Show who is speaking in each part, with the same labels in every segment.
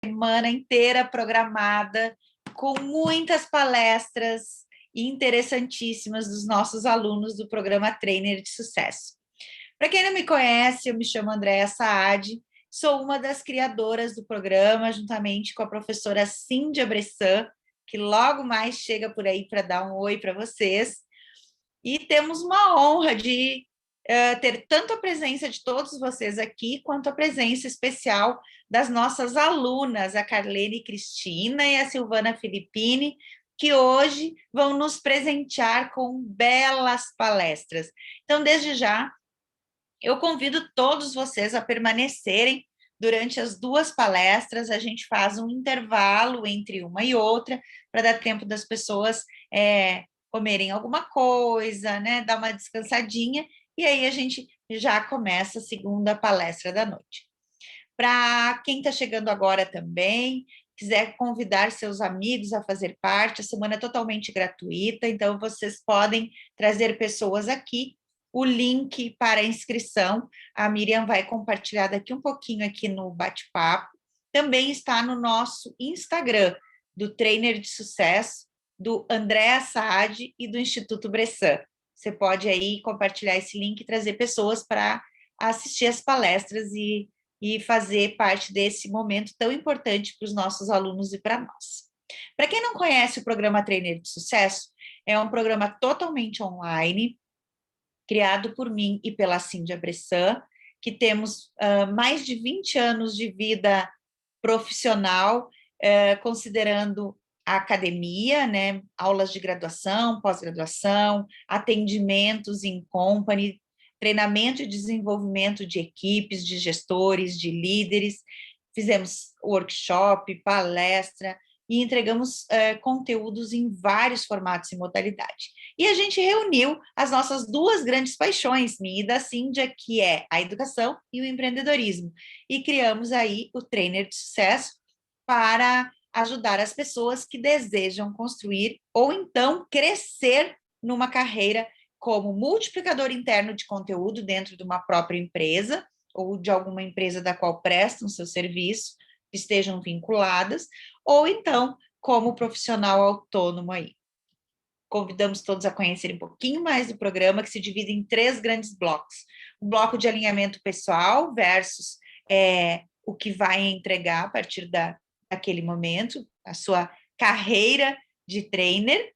Speaker 1: semana inteira programada, com muitas palestras interessantíssimas dos nossos alunos do programa Trainer de Sucesso. Para quem não me conhece, eu me chamo Andréa Saad, sou uma das criadoras do programa, juntamente com a professora Cíndia Bressan, que logo mais chega por aí para dar um oi para vocês. E temos uma honra de ter tanto a presença de todos vocês aqui, quanto a presença especial das nossas alunas, a Carlene Cristina e a Silvana Filippini, que hoje vão nos presentear com belas palestras. Então, desde já, eu convido todos vocês a permanecerem durante as duas palestras. A gente faz um intervalo entre uma e outra, para dar tempo das pessoas comerem alguma coisa, né, dar uma descansadinha, e aí a gente já começa a segunda palestra da noite. Para quem está chegando agora também, quiser convidar seus amigos a fazer parte, a semana é totalmente gratuita, então vocês podem trazer pessoas aqui. O link para a inscrição, a Miriam vai compartilhar daqui um pouquinho aqui no bate-papo. Também está no nosso Instagram, do Trainer de Sucesso, do Andréa Saad e do Instituto Bressan. Você pode aí compartilhar esse link e trazer pessoas para assistir as palestras e fazer parte desse momento tão importante para os nossos alunos e para nós. Para quem não conhece o programa Trainer de Sucesso, é um programa totalmente online, criado por mim e pela Cíndia Bressan, que temos mais de 20 anos de vida profissional, considerando a academia, né, aulas de graduação, pós-graduação, atendimentos em company, treinamento e desenvolvimento de equipes, de gestores, de líderes, fizemos workshop, palestra, e entregamos conteúdos em vários formatos e modalidades. E a gente reuniu as nossas duas grandes paixões, minha e da Cíndia, que é a educação e o empreendedorismo. E criamos aí o Trainer de Sucesso para ajudar as pessoas que desejam construir ou então crescer numa carreira como multiplicador interno de conteúdo dentro de uma própria empresa ou de alguma empresa da qual prestam seu serviço, que estejam vinculadas, ou então como profissional autônomo aí. Convidamos todos a conhecerem um pouquinho mais do programa, que se divide em 3 grandes blocos. O bloco de alinhamento pessoal versus o que vai entregar a partir daquele momento, a sua carreira de trainer,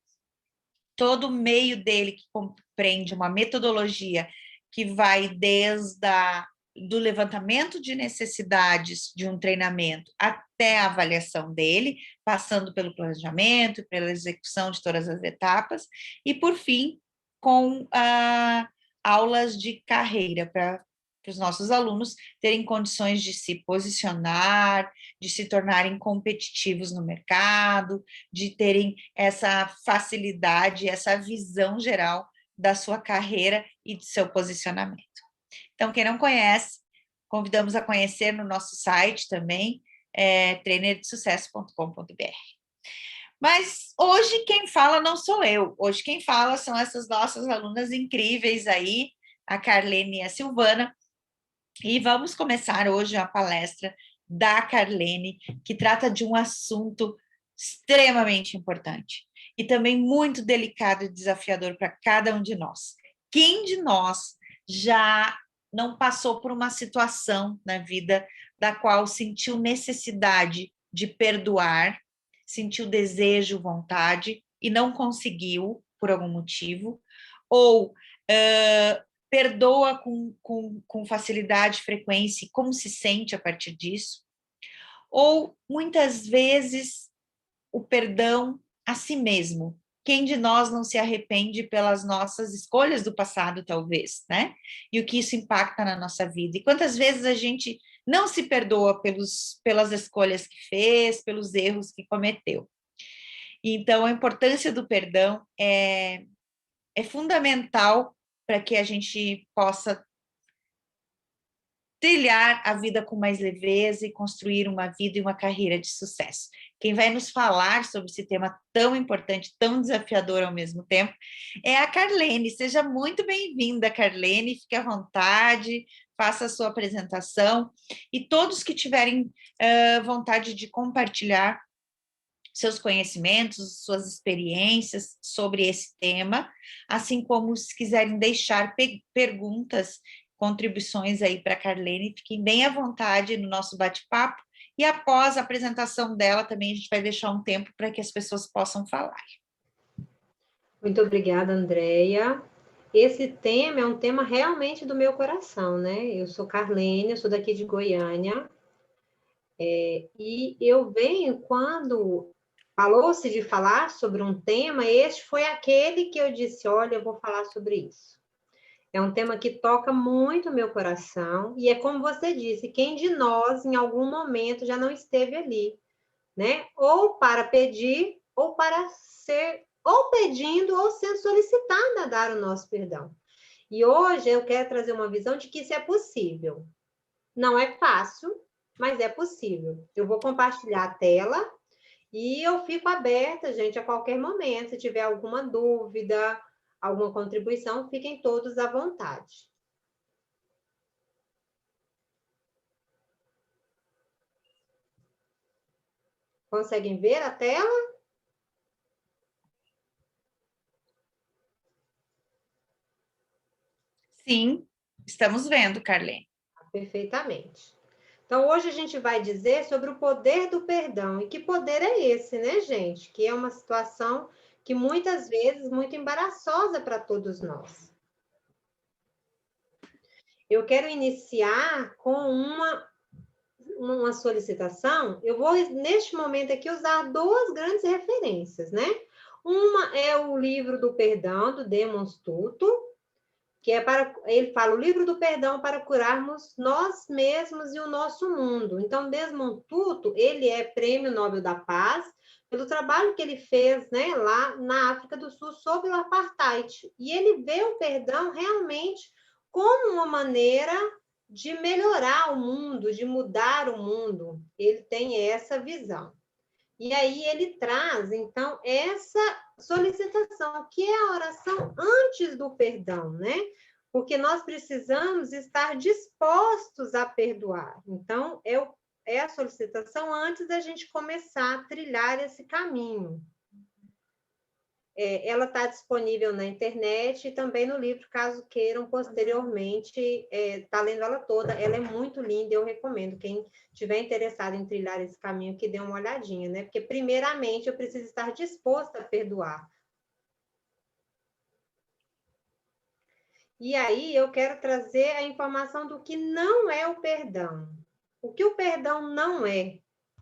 Speaker 1: todo o meio dele que compreende uma metodologia que vai desde do levantamento de necessidades de um treinamento até a avaliação dele, passando pelo planejamento, pela execução de todas as etapas, e, por fim, com aulas de carreira para os nossos alunos terem condições de se posicionar, de se tornarem competitivos no mercado, de terem essa facilidade, essa visão geral da sua carreira e de seu posicionamento. Então, quem não conhece, convidamos a conhecer no nosso site também, trainerdesucesso.com.br. Mas hoje quem fala não sou eu, hoje quem fala são essas nossas alunas incríveis aí, a Carlene e a Silvana, e vamos começar hoje a palestra da Carlene, que trata de um assunto extremamente importante e também muito delicado e desafiador para cada um de nós. Quem de nós já não passou por uma situação na vida da qual sentiu necessidade de perdoar, sentiu desejo, vontade e não conseguiu por algum motivo, ou perdoa com facilidade, frequência, e como se sente a partir disso, ou muitas vezes o perdão a si mesmo. Quem de nós não se arrepende pelas nossas escolhas do passado, talvez, né? E o que isso impacta na nossa vida. E quantas vezes a gente não se perdoa pelas escolhas que fez, pelos erros que cometeu. Então, a importância do perdão é fundamental para que a gente possa trilhar a vida com mais leveza e construir uma vida e uma carreira de sucesso. Quem vai nos falar sobre esse tema tão importante, tão desafiador ao mesmo tempo, é a Carlene. Seja muito bem-vinda, Carlene, fique à vontade, faça a sua apresentação e todos que tiverem vontade de compartilhar seus conhecimentos, suas experiências sobre esse tema, assim como se quiserem deixar perguntas, contribuições aí para a Carlene, fiquem bem à vontade no nosso bate-papo, e após a apresentação dela também a gente vai deixar um tempo para que as pessoas possam falar.
Speaker 2: Muito obrigada, Andréia. Esse tema é um tema realmente do meu coração, né? Eu sou Carlene, eu sou daqui de Goiânia, e eu venho quando falou-se de falar sobre um tema, este foi aquele que eu disse, olha, eu vou falar sobre isso. É um tema que toca muito o meu coração, e é como você disse, quem de nós, em algum momento, já não esteve ali, né? Ou para pedir, ou para ser, ou pedindo, ou sendo solicitada a dar o nosso perdão. E hoje eu quero trazer uma visão de que isso é possível. Não é fácil, mas é possível. Eu vou compartilhar a tela e eu fico aberta, gente, a qualquer momento. Se tiver alguma dúvida, alguma contribuição, fiquem todos à vontade. Conseguem ver a tela?
Speaker 1: Sim, estamos vendo, Carlene.
Speaker 2: Perfeitamente. Então, hoje a gente vai dizer sobre o poder do perdão. E que poder é esse, né, gente? Que é uma situação que muitas vezes muito embaraçosa para todos nós. Eu quero iniciar com uma solicitação. Eu vou, neste momento aqui, usar duas grandes referências, né? Uma é o livro do perdão, do Desmond Tutu, que é para, ele fala, o livro do perdão para curarmos nós mesmos e o nosso mundo. Então, Desmond Tutu, ele é Prêmio Nobel da Paz, pelo trabalho que ele fez, né, lá na África do Sul sobre o apartheid. E ele vê o perdão realmente como uma maneira de melhorar o mundo, de mudar o mundo. Ele tem essa visão. E aí ele traz, então, essa solicitação, que é a oração antes do perdão, né? Porque nós precisamos estar dispostos a perdoar. Então, é a solicitação antes da gente começar a trilhar esse caminho. Ela está disponível na internet e também no livro, caso queiram posteriormente tá lendo ela toda. Ela é muito linda, eu recomendo. Quem tiver interessado em trilhar esse caminho, que dê uma olhadinha, né? Porque, primeiramente, eu preciso estar disposta a perdoar. E aí, eu quero trazer a informação do que não é o perdão. O que o perdão não é,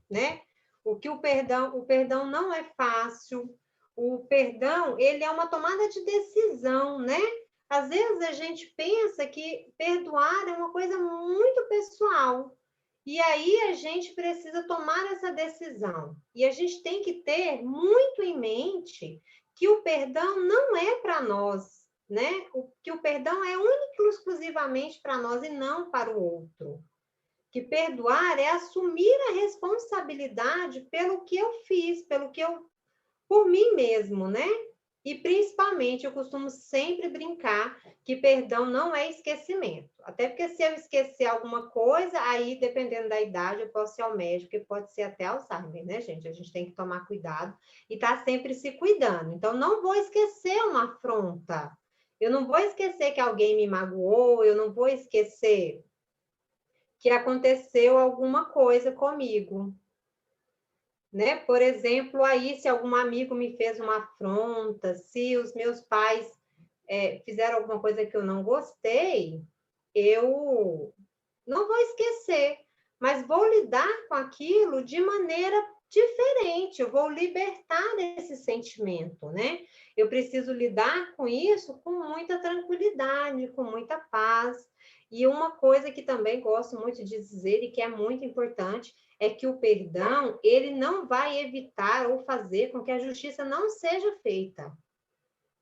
Speaker 2: né? O perdão não é fácil. O perdão, ele é uma tomada de decisão, né? Às vezes a gente pensa que perdoar é uma coisa muito pessoal. E aí a gente precisa tomar essa decisão. E a gente tem que ter muito em mente que o perdão não é para nós, né? Que o perdão é único e exclusivamente para nós e não para o outro. Que perdoar é assumir a responsabilidade pelo que eu fiz, por mim mesmo, né? E principalmente eu costumo sempre brincar que perdão não é esquecimento. Até porque se eu esquecer alguma coisa, aí dependendo da idade eu posso ir ao médico e pode ser até Alzheimer, né, gente? A gente tem que tomar cuidado e estar sempre se cuidando. Então não vou esquecer uma afronta. Eu não vou esquecer que alguém me magoou, eu não vou esquecer que aconteceu alguma coisa comigo, né? Por exemplo, aí se algum amigo me fez uma afronta, se os meus pais fizeram alguma coisa que eu não gostei, eu não vou esquecer, mas vou lidar com aquilo de maneira diferente, eu vou libertar esse sentimento, né? Eu preciso lidar com isso com muita tranquilidade, com muita paz. E uma coisa que também gosto muito de dizer e que é muito importante é que o perdão, ele não vai evitar ou fazer com que a justiça não seja feita.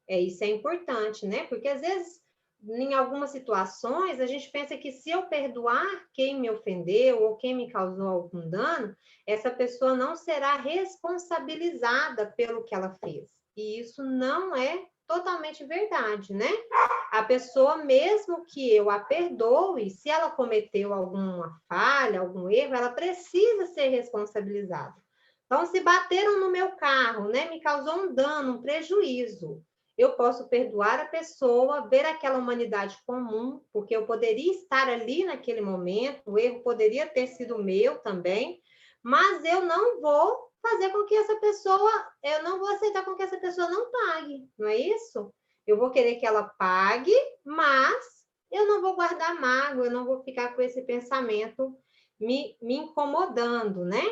Speaker 2: Isso é importante, né? Porque às vezes, em algumas situações, a gente pensa que se eu perdoar quem me ofendeu ou quem me causou algum dano, essa pessoa não será responsabilizada pelo que ela fez. E isso não é totalmente verdade, né? A pessoa, mesmo que eu a perdoe, se ela cometeu alguma falha, algum erro, ela precisa ser responsabilizada. Então, se bateram no meu carro, né, me causou um dano, um prejuízo, eu posso perdoar a pessoa, ver aquela humanidade comum, porque eu poderia estar ali naquele momento, o erro poderia ter sido meu também, mas eu não vou fazer com que essa pessoa, eu não vou aceitar com que essa pessoa não pague, não é isso? Eu vou querer que ela pague, mas eu não vou guardar mágoa, eu não vou ficar com esse pensamento me incomodando, né?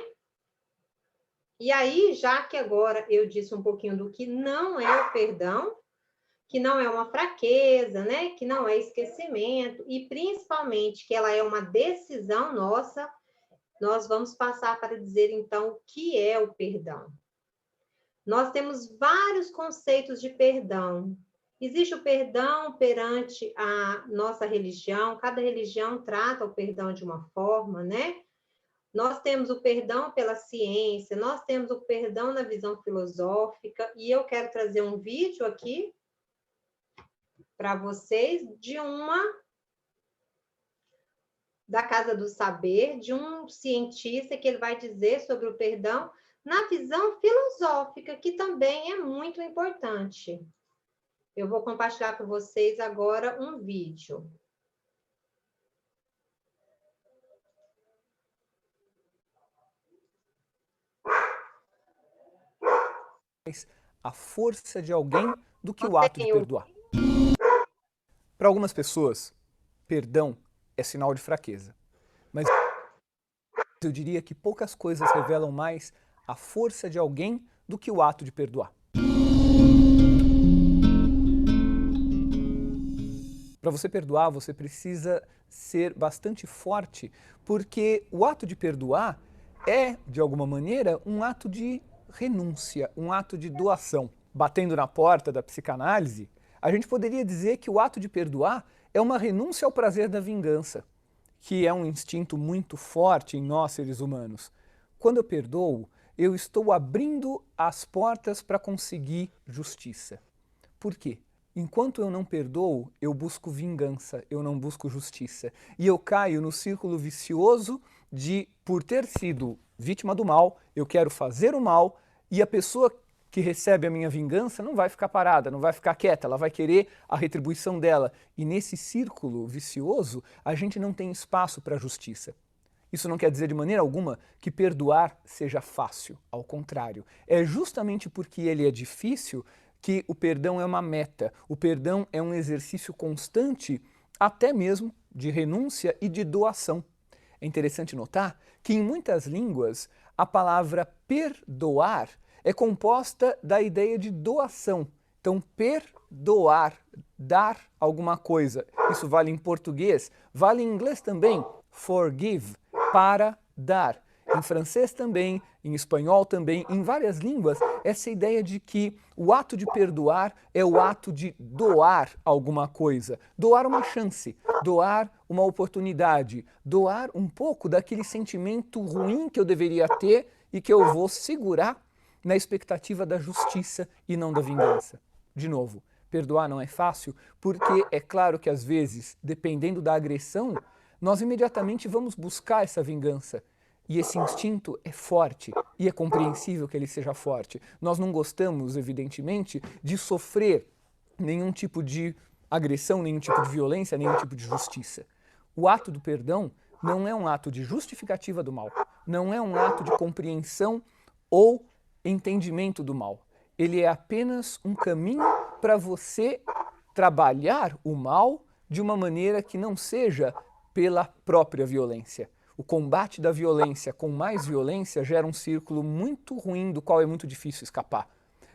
Speaker 2: E aí, já que agora eu disse um pouquinho do que não é o perdão, que não é uma fraqueza, né? Que não é esquecimento, e principalmente que ela é uma decisão nossa, nós vamos passar para dizer então o que é o perdão. Nós temos vários conceitos de perdão. Existe o perdão perante a nossa religião, cada religião trata o perdão de uma forma, né? Nós temos o perdão pela ciência, nós temos o perdão na visão filosófica, e eu quero trazer um vídeo aqui para vocês da Casa do Saber, de um cientista que ele vai dizer sobre o perdão na visão filosófica, que também é muito importante. Eu vou compartilhar com vocês agora um vídeo.
Speaker 3: A força de alguém do que o ato de perdoar. Para algumas pessoas, perdão é sinal de fraqueza. Mas eu diria que poucas coisas revelam mais a força de alguém do que o ato de perdoar. Para você perdoar, você precisa ser bastante forte, porque o ato de perdoar é, de alguma maneira, um ato de renúncia, um ato de doação. Batendo na porta da psicanálise, a gente poderia dizer que o ato de perdoar é uma renúncia ao prazer da vingança, que é um instinto muito forte em nós seres humanos. Quando eu perdoo, eu estou abrindo as portas para conseguir justiça. Por quê? Enquanto eu não perdoo, eu busco vingança, eu não busco justiça. E eu caio no círculo vicioso de, por ter sido vítima do mal, eu quero fazer o mal, e a pessoa que recebe a minha vingança não vai ficar parada, não vai ficar quieta, ela vai querer a retribuição dela. E nesse círculo vicioso, a gente não tem espaço para a justiça. Isso não quer dizer de maneira alguma que perdoar seja fácil, ao contrário. É justamente porque ele é difícil que o perdão é uma meta, o perdão é um exercício constante, até mesmo de renúncia e de doação. É interessante notar que em muitas línguas a palavra perdoar é composta da ideia de doação. Então, perdoar, dar alguma coisa. Isso vale em português, vale em inglês também, forgive, para dar. Em francês também, em espanhol também, em várias línguas, essa ideia de que o ato de perdoar é o ato de doar alguma coisa, doar uma chance, doar uma oportunidade, doar um pouco daquele sentimento ruim que eu deveria ter e que eu vou segurar na expectativa da justiça e não da vingança. De novo, perdoar não é fácil porque é claro que às vezes, dependendo da agressão, nós imediatamente vamos buscar essa vingança. E esse instinto é forte, e é compreensível que ele seja forte. Nós não gostamos, evidentemente, de sofrer nenhum tipo de agressão, nenhum tipo de violência, nenhum tipo de justiça. O ato do perdão não é um ato de justificativa do mal, não é um ato de compreensão ou entendimento do mal. Ele é apenas um caminho para você trabalhar o mal de uma maneira que não seja pela própria violência. O combate da violência com mais violência gera um círculo muito ruim do qual é muito difícil escapar.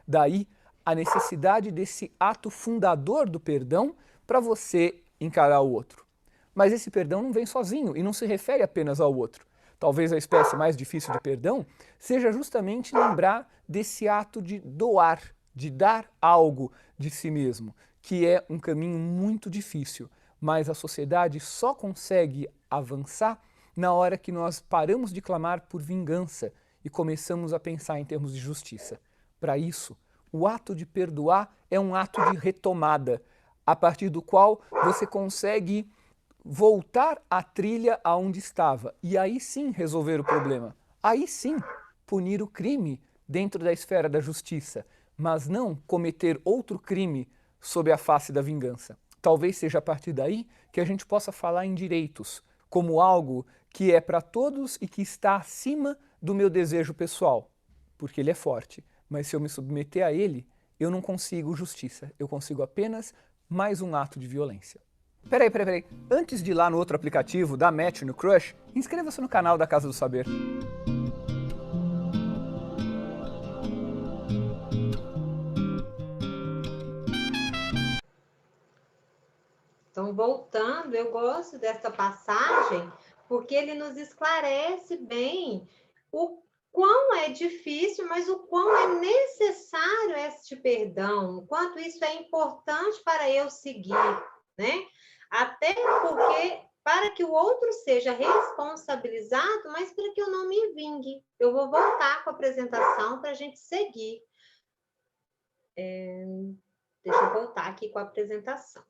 Speaker 3: Daí a necessidade desse ato fundador do perdão para você encarar o outro. Mas esse perdão não vem sozinho e não se refere apenas ao outro. Talvez a espécie mais difícil de perdão seja justamente lembrar desse ato de doar, de dar algo de si mesmo, que é um caminho muito difícil, mas a sociedade só consegue avançar na hora que nós paramos de clamar por vingança e começamos a pensar em termos de justiça. Para isso, O ato de perdoar é um ato de retomada, a partir do qual você consegue voltar à trilha aonde estava e aí sim resolver o problema. Aí sim punir o crime dentro da esfera da justiça, mas não cometer outro crime sob a face da vingança. Talvez seja a partir daí que a gente possa falar em direitos, como algo que é para todos e que está acima do meu desejo pessoal, porque ele é forte. Mas se eu me submeter a ele, eu não consigo justiça, eu consigo apenas mais um ato de violência. Peraí. Antes de ir lá no outro aplicativo, da Match no Crush, inscreva-se no canal da Casa do Saber.
Speaker 2: Então, voltando, eu gosto dessa passagem porque ele nos esclarece bem o quão é difícil, mas o quão é necessário este perdão, o quanto isso é importante para eu seguir, né? Até porque, para que o outro seja responsabilizado, mas para que eu não me vingue. Eu vou voltar com a apresentação para a gente seguir. Deixa eu voltar aqui com a apresentação.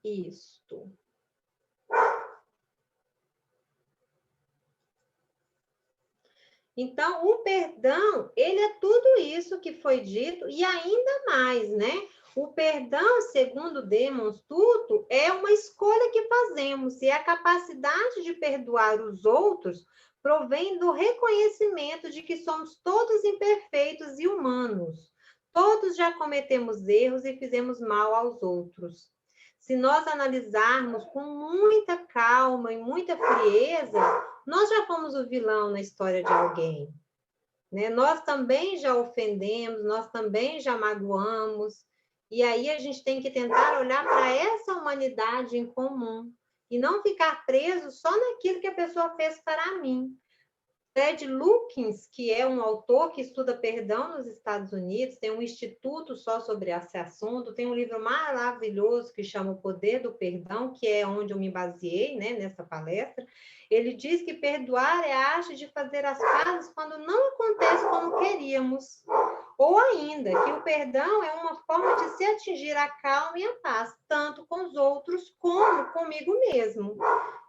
Speaker 2: Isto. Então, o perdão, ele é tudo isso que foi dito e ainda mais, né? O perdão, segundo Desmond Tutu, é uma escolha que fazemos e a capacidade de perdoar os outros provém do reconhecimento de que somos todos imperfeitos e humanos. Todos já cometemos erros e fizemos mal aos outros. Se nós analisarmos com muita calma e muita frieza, nós já fomos o vilão na história de alguém, né? Nós também já ofendemos, nós também já magoamos, e aí a gente tem que tentar olhar para essa humanidade em comum e não ficar preso só naquilo que a pessoa fez para mim. Ted Luckins, que é um autor que estuda perdão nos Estados Unidos, tem um instituto só sobre esse assunto, tem um livro maravilhoso que chama O Poder do Perdão, que é onde eu me baseei, né, nessa palestra. Ele diz que perdoar é a arte de fazer as pazes quando não acontece como queríamos. Ou ainda, que o perdão é uma forma de se atingir a calma e a paz, tanto com os outros como comigo mesmo.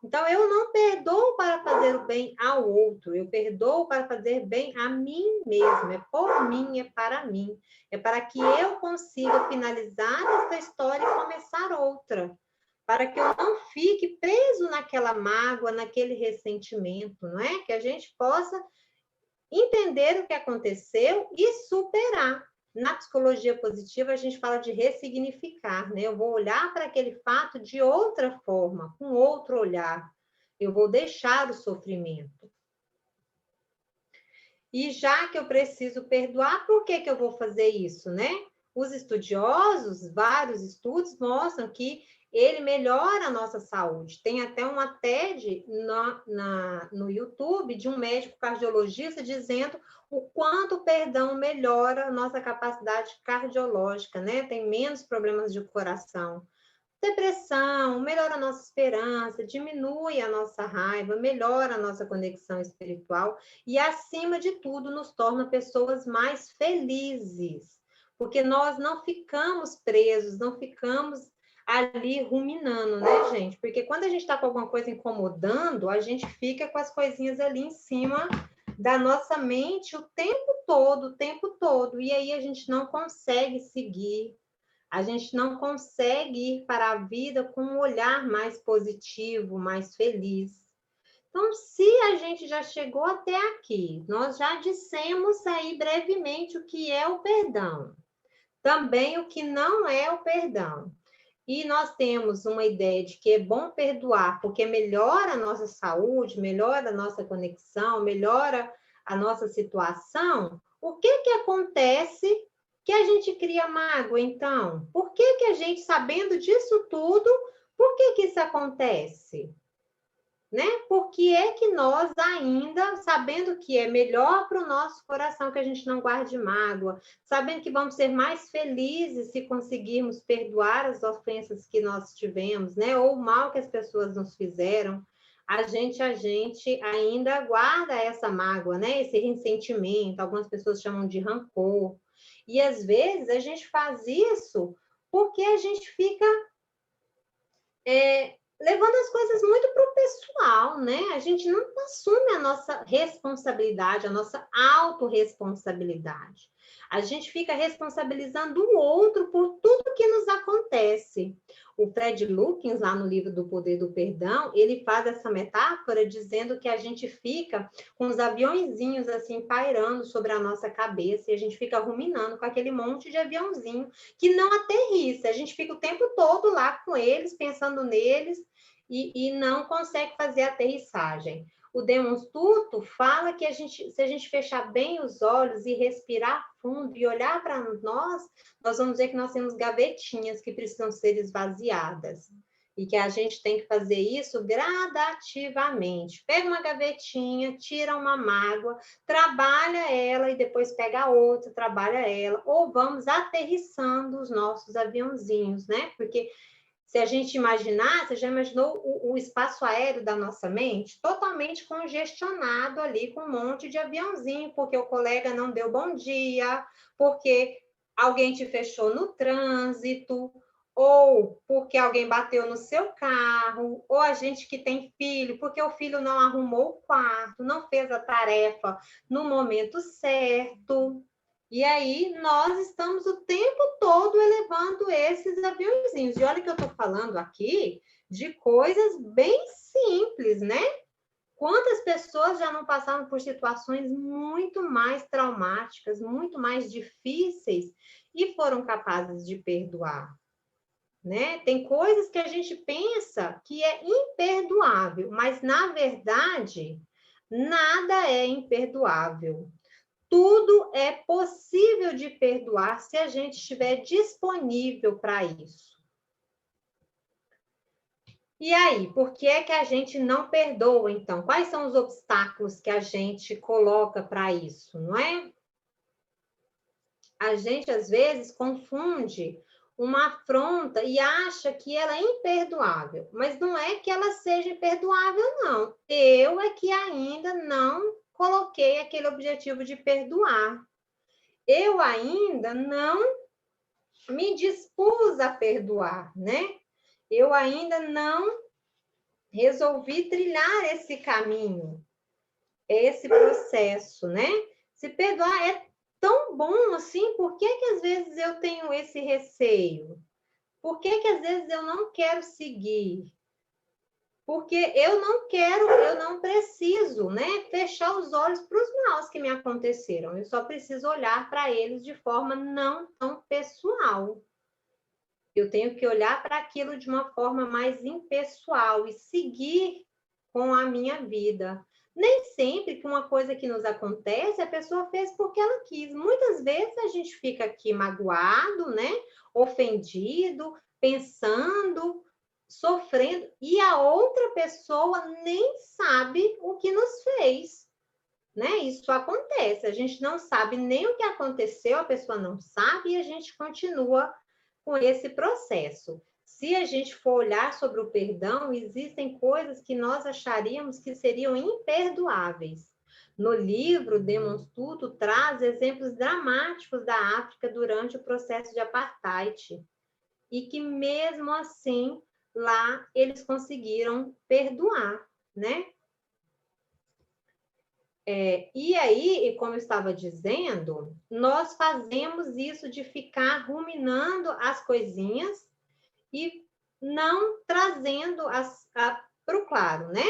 Speaker 2: Então, eu não perdoo para fazer o bem ao outro, eu perdoo para fazer bem a mim mesmo. É por mim, é para mim. É para que eu consiga finalizar essa história e começar outra. Para que eu não fique preso naquela mágoa, naquele ressentimento, não é? Que a gente possa entender o que aconteceu e superar. Na psicologia positiva, a gente fala de ressignificar, né? Eu vou olhar para aquele fato de outra forma, com outro olhar. Eu vou deixar o sofrimento. E já que eu preciso perdoar, por que eu vou fazer isso, né? Os estudiosos, vários estudos mostram que ele melhora a nossa saúde. Tem até uma TED no YouTube de um médico cardiologista dizendo o quanto o perdão melhora a nossa capacidade cardiológica, né? Tem menos problemas de coração. Depressão, melhora a nossa esperança, diminui a nossa raiva, melhora a nossa conexão espiritual e, acima de tudo, nos torna pessoas mais felizes, porque nós não ficamos presos, não ficamos ali ruminando, né, gente? Porque quando a gente está com alguma coisa incomodando, a gente fica com as coisinhas ali em cima da nossa mente o tempo todo, e aí a gente não consegue seguir. A gente não consegue ir para a vida com um olhar mais positivo, mais feliz. Então, se a gente já chegou até aqui, nós já dissemos aí brevemente o que é o perdão. Também o que não é o perdão. E nós temos uma ideia de que é bom perdoar, porque melhora a nossa saúde, melhora a nossa conexão, melhora a nossa situação. O que acontece que a gente cria mágoa, então? Por que a gente, sabendo disso tudo, por que isso acontece? Né? Por que é que nós ainda, sabendo que é melhor para o nosso coração que a gente não guarde mágoa, sabendo que vamos ser mais felizes se conseguirmos perdoar as ofensas que nós tivemos, né? Ou o mal que as pessoas nos fizeram, a gente ainda guarda essa mágoa, né? Esse ressentimento, algumas pessoas chamam de rancor. E às vezes a gente faz isso porque a gente fica levando as coisas muito para o pessoal, né? A gente não assume a nossa responsabilidade, a nossa autorresponsabilidade. A gente fica responsabilizando o outro por tudo que nos acontece. O Fred Luckins, lá no livro do Poder do Perdão, ele faz essa metáfora dizendo que a gente fica com os aviãozinhos assim pairando sobre a nossa cabeça e a gente fica ruminando com aquele monte de aviãozinho que não aterrissa. A gente fica o tempo todo lá com eles, pensando neles e não consegue fazer a aterrissagem. O Demons Tutu fala que se a gente fechar bem os olhos e respirar fundo e olhar para nós vamos ver que nós temos gavetinhas que precisam ser esvaziadas. E que a gente tem que fazer isso gradativamente. Pega uma gavetinha, tira uma mágoa, trabalha ela e depois pega outra, trabalha ela. Ou vamos aterrissando os nossos aviãozinhos, né? Porque se a gente imaginar, você já imaginou o espaço aéreo da nossa mente? Totalmente congestionado ali com um monte de aviãozinho, porque o colega não deu bom dia, porque alguém te fechou no trânsito, ou porque alguém bateu no seu carro, ou a gente que tem filho, porque o filho não arrumou o quarto, não fez a tarefa no momento certo. E aí, nós estamos o tempo todo elevando esses aviãozinhos. E olha que eu estou falando aqui de coisas bem simples, né? Quantas pessoas já não passaram por situações muito mais traumáticas, muito mais difíceis e foram capazes de perdoar, né? Tem coisas que a gente pensa que é imperdoável, mas, na verdade, nada é imperdoável. Tudo é possível de perdoar se a gente estiver disponível para isso. E aí, por que é que a gente não perdoa, então? Quais são os obstáculos que a gente coloca para isso, não é? A gente, às vezes, confunde uma afronta e acha que ela é imperdoável, mas não é que ela seja imperdoável, não. Eu é que ainda não coloquei aquele objetivo de perdoar. Eu ainda não me dispus a perdoar, né? Eu ainda não resolvi trilhar esse caminho, esse processo, né? Se perdoar é tão bom assim, por que que às vezes eu tenho esse receio? Por que que às vezes eu não quero seguir? Porque eu não quero, eu não preciso, né, fechar os olhos para os maus que me aconteceram. Eu só preciso olhar para eles de forma não tão pessoal. Eu tenho que olhar para aquilo de uma forma mais impessoal e seguir com a minha vida. Nem sempre que uma coisa que nos acontece, a pessoa fez porque ela quis. Muitas vezes a gente fica aqui magoado, né? Ofendido, pensando, sofrendo, e a outra pessoa nem sabe o que nos fez, né? Isso acontece. A gente não sabe nem o que aconteceu, a pessoa não sabe e a gente continua com esse processo. Se a gente for olhar sobre o perdão, existem coisas que nós acharíamos que seriam imperdoáveis. No livro, Demons Tutu traz exemplos dramáticos da África durante o processo de apartheid. E que, mesmo assim, lá eles conseguiram perdoar, né? E aí, como eu estava dizendo, nós fazemos isso de ficar ruminando as coisinhas e não trazendo para o claro, né?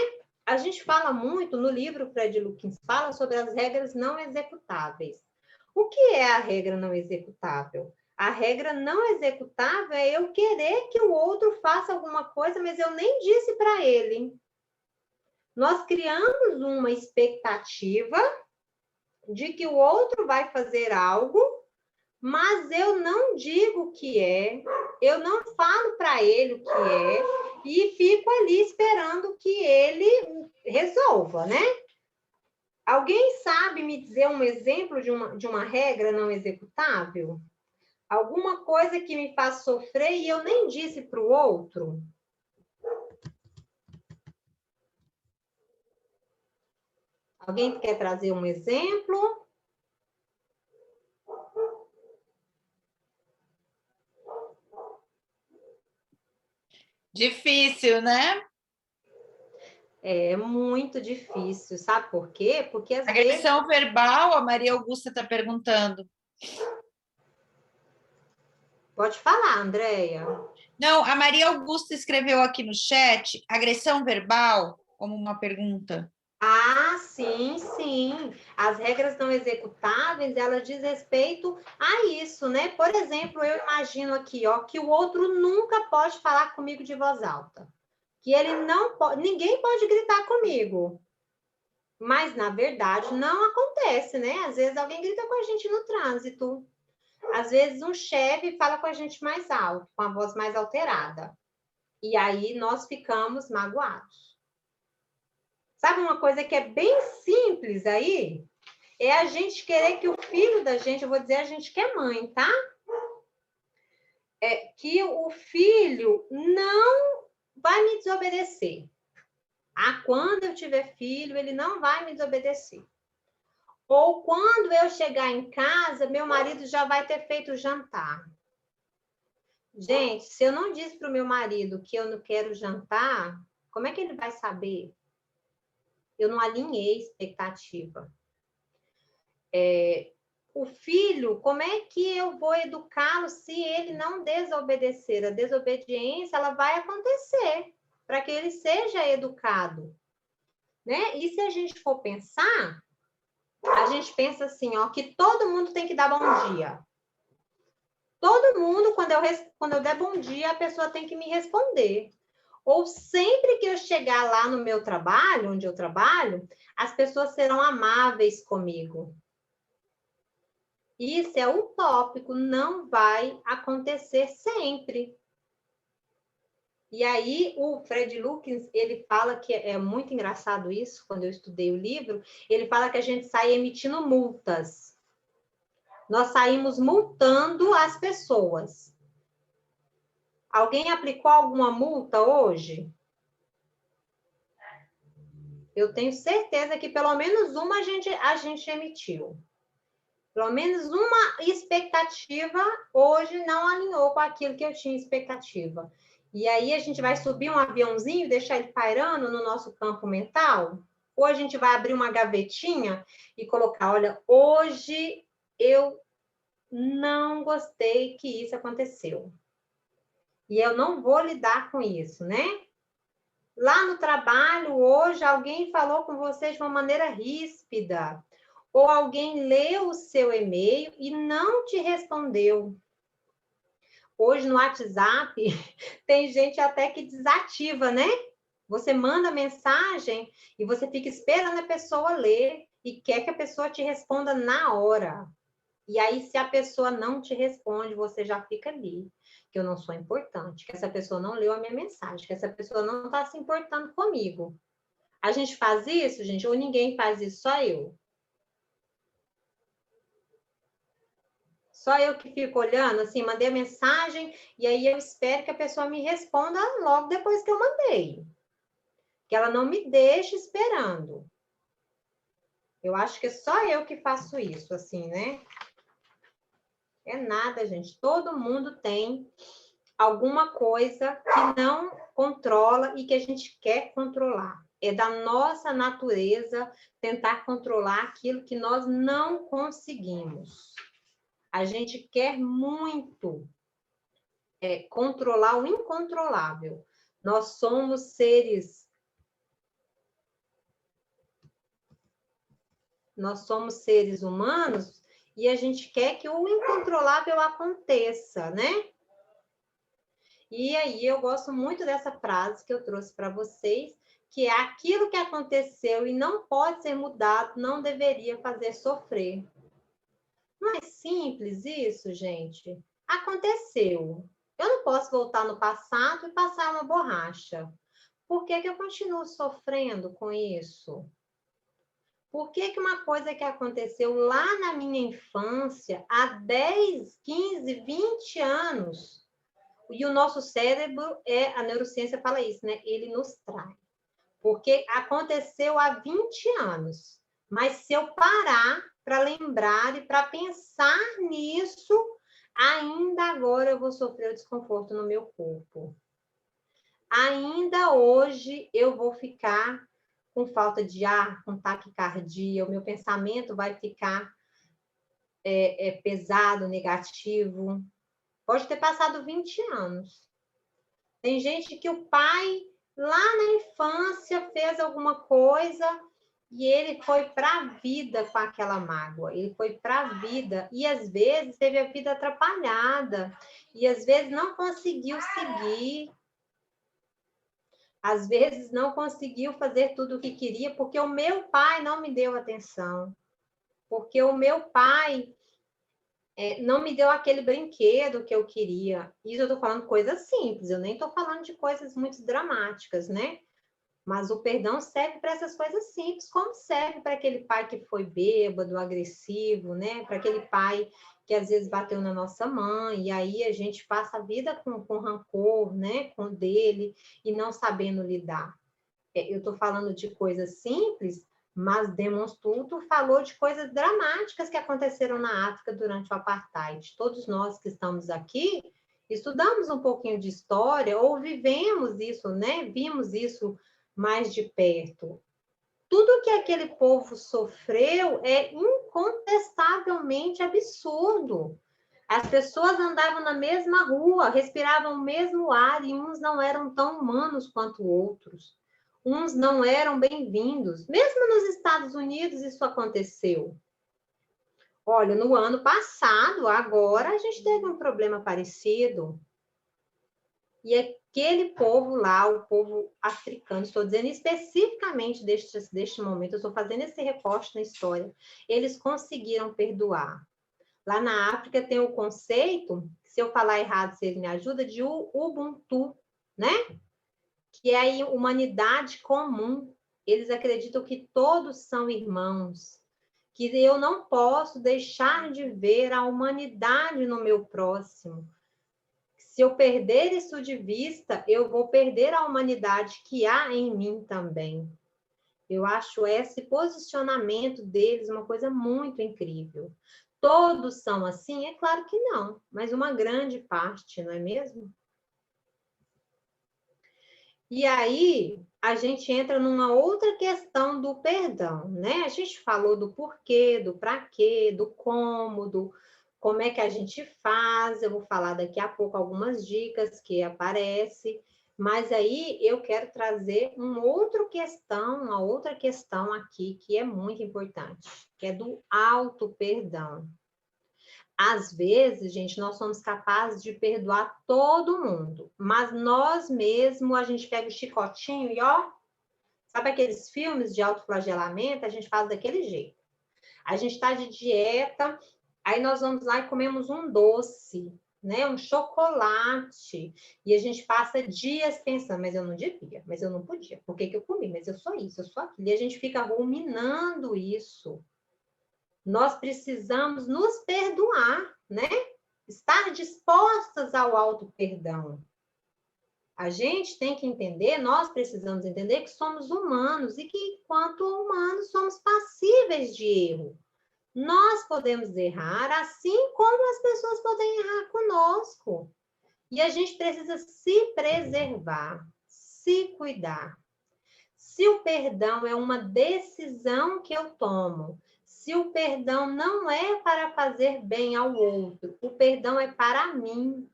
Speaker 2: A gente fala muito, no livro Fred Luckins fala sobre as regras não executáveis. O que é a regra não executável? A regra não executável é eu querer que o outro faça alguma coisa, mas eu nem disse para ele. Nós criamos uma expectativa de que o outro vai fazer algo, mas eu não digo o que é, eu não falo para ele o que é, e fico ali esperando que ele resolva, né? Alguém sabe me dizer um exemplo de uma regra não executável? Alguma coisa que me faz sofrer e eu nem disse para o outro? Alguém quer trazer um exemplo?
Speaker 1: Difícil, né?
Speaker 2: É muito difícil, sabe por quê? Porque às vezes...
Speaker 1: Agressão verbal, a Maria Augusta está perguntando.
Speaker 2: Pode falar, Andréia.
Speaker 1: Não, a Maria Augusta escreveu aqui no chat agressão verbal como uma pergunta.
Speaker 2: Ah, sim, sim. As regras não executáveis, elas diz respeito a isso, né? Por exemplo, eu imagino aqui, ó, que o outro nunca pode falar comigo de voz alta. Que ele não pode, ninguém pode gritar comigo. Mas, na verdade, não acontece, né? Às vezes alguém grita com a gente no trânsito. Às vezes um chefe fala com a gente mais alto, com a voz mais alterada. E aí nós ficamos magoados. Sabe uma coisa que é bem simples aí? É a gente querer que o filho da gente, eu vou dizer a gente que é mãe, tá? É que o filho não vai me desobedecer. Ah, quando eu tiver filho, ele não vai me desobedecer. Ou quando eu chegar em casa, meu marido já vai ter feito o jantar. Gente, se eu não disse para o meu marido que eu não quero jantar, como é que ele vai saber? Eu não alinhei expectativa. O filho, como é que eu vou educá-lo se ele não desobedecer? A desobediência, ela vai acontecer para que ele seja educado, né? E se a gente for pensar, a gente pensa assim, ó, que todo mundo tem que dar bom dia. Todo mundo, quando eu der bom dia, a pessoa tem que me responder. Ou sempre que eu chegar lá no meu trabalho, onde eu trabalho, as pessoas serão amáveis comigo. Isso é utópico, não vai acontecer sempre. E aí, o Fred Luckins, ele fala que é muito engraçado isso, quando eu estudei o livro, ele fala que a gente sai emitindo multas. Nós saímos multando as pessoas. Alguém aplicou alguma multa hoje? Eu tenho certeza que pelo menos uma a gente emitiu. Pelo menos uma expectativa hoje não alinhou com aquilo que eu tinha expectativa. E aí a gente vai subir um aviãozinho e deixar ele pairando no nosso campo mental? Ou a gente vai abrir uma gavetinha e colocar, olha, hoje eu não gostei que isso aconteceu. E eu não vou lidar com isso, né? Lá no trabalho, hoje, alguém falou com você de uma maneira ríspida. Ou alguém leu o seu e-mail e não te respondeu. Hoje no WhatsApp, tem gente até que desativa, né? Você manda mensagem e você fica esperando a pessoa ler e quer que a pessoa te responda na hora. E aí, se a pessoa não te responde, você já fica ali, que eu não sou importante, que essa pessoa não leu a minha mensagem, que essa pessoa não está se importando comigo. A gente faz isso, gente, ou ninguém faz isso, só eu. Só eu que fico olhando, assim, mandei a mensagem e aí eu espero que a pessoa me responda logo depois que eu mandei. Que ela não me deixe esperando. Eu acho que é só eu que faço isso, assim, né? É nada, gente. Todo mundo tem alguma coisa que não controla e que a gente quer controlar. É da nossa natureza tentar controlar aquilo que nós não conseguimos. A gente quer muito controlar o incontrolável. Nós somos seres humanos e a gente quer que o incontrolável aconteça, né? E aí eu gosto muito dessa frase que eu trouxe para vocês, que é aquilo que aconteceu e não pode ser mudado, não deveria fazer sofrer. Não é simples isso, gente? Aconteceu. Eu não posso voltar no passado e passar uma borracha. Por que que eu continuo sofrendo com isso? Por que que uma coisa que aconteceu lá na minha infância, há 10, 15, 20 anos, e o nosso cérebro, a neurociência fala isso, né? Ele nos trai. Porque aconteceu há 20 anos. Mas se eu parar para lembrar e para pensar nisso, ainda agora eu vou sofrer o desconforto no meu corpo. Ainda hoje eu vou ficar com falta de ar, com taquicardia, o meu pensamento vai ficar pesado, negativo. Pode ter passado 20 anos. Tem gente que o pai, lá na infância, fez alguma coisa e ele foi para a vida com aquela mágoa. Ele foi para a vida e, às vezes, teve a vida atrapalhada. E, às vezes, não conseguiu seguir. Às vezes, não conseguiu fazer tudo o que queria porque o meu pai não me deu atenção. Porque o meu pai não me deu aquele brinquedo que eu queria. Isso eu estou falando coisas simples, eu nem estou falando de coisas muito dramáticas, né? Mas o perdão serve para essas coisas simples, como serve para aquele pai que foi bêbado, agressivo, né? Para aquele pai que às vezes bateu na nossa mãe, e aí a gente passa a vida com rancor, né? Com dele, e não sabendo lidar. Eu estou falando de coisas simples, mas Demonstruto falou de coisas dramáticas que aconteceram na África durante o apartheid. Todos nós que estamos aqui estudamos um pouquinho de história ou vivemos isso, né? Vimos isso mais de perto. Tudo que aquele povo sofreu é incontestavelmente absurdo. As pessoas andavam na mesma rua, respiravam o mesmo ar e uns não eram tão humanos quanto outros. Uns não eram bem-vindos. Mesmo nos Estados Unidos isso aconteceu. Olha, no ano passado, agora, a gente teve um problema parecido. E aquele povo lá, o povo africano, estou dizendo especificamente deste momento, eu estou fazendo esse recorte na história, eles conseguiram perdoar. Lá na África tem o conceito, se eu falar errado, se ele me ajuda, de Ubuntu, né? Que é a humanidade comum. Eles acreditam que todos são irmãos, que eu não posso deixar de ver a humanidade no meu próximo. Se eu perder isso de vista, eu vou perder a humanidade que há em mim também. Eu acho esse posicionamento deles uma coisa muito incrível. Todos são assim? É claro que não, mas uma grande parte, não é mesmo? E aí, a gente entra numa outra questão do perdão, né? A gente falou do porquê, do para quê, do como é que a gente faz. Eu vou falar daqui a pouco algumas dicas que aparecem, mas aí eu quero trazer uma outra questão aqui que é muito importante, que é do auto-perdão. Às vezes, gente, nós somos capazes de perdoar todo mundo, mas nós mesmos, a gente pega o chicotinho e ó, sabe aqueles filmes de autoflagelamento? A gente faz daquele jeito. A gente está de dieta, aí nós vamos lá e comemos um doce, né? Um chocolate, e a gente passa dias pensando, mas eu não devia, mas eu não podia, por que eu comi? Mas eu sou isso, eu sou aquilo, e a gente fica ruminando isso. Nós precisamos nos perdoar, né? Estar dispostas ao auto-perdão. A gente tem que entender, nós precisamos entender que somos humanos e que, enquanto humanos, somos passíveis de erro. Nós podemos errar, assim como as pessoas podem errar conosco. E a gente precisa se preservar, se cuidar. Se o perdão é uma decisão que eu tomo, se o perdão não é para fazer bem ao outro, o perdão é para mim.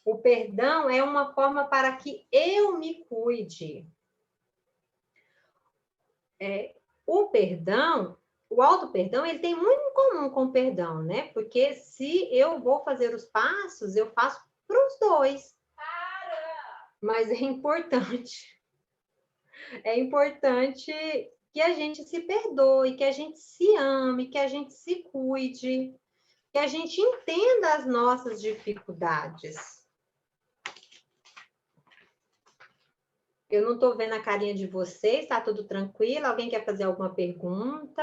Speaker 2: O perdão é uma forma para que eu me cuide. O perdão, o auto-perdão, ele tem muito em comum com o perdão, né? Porque se eu vou fazer os passos, eu faço para os dois. Mas é importante que a gente se perdoe, que a gente se ame, que a gente se cuide, que a gente entenda as nossas dificuldades. Eu não estou vendo a carinha de vocês, está tudo tranquilo? Alguém quer fazer alguma pergunta?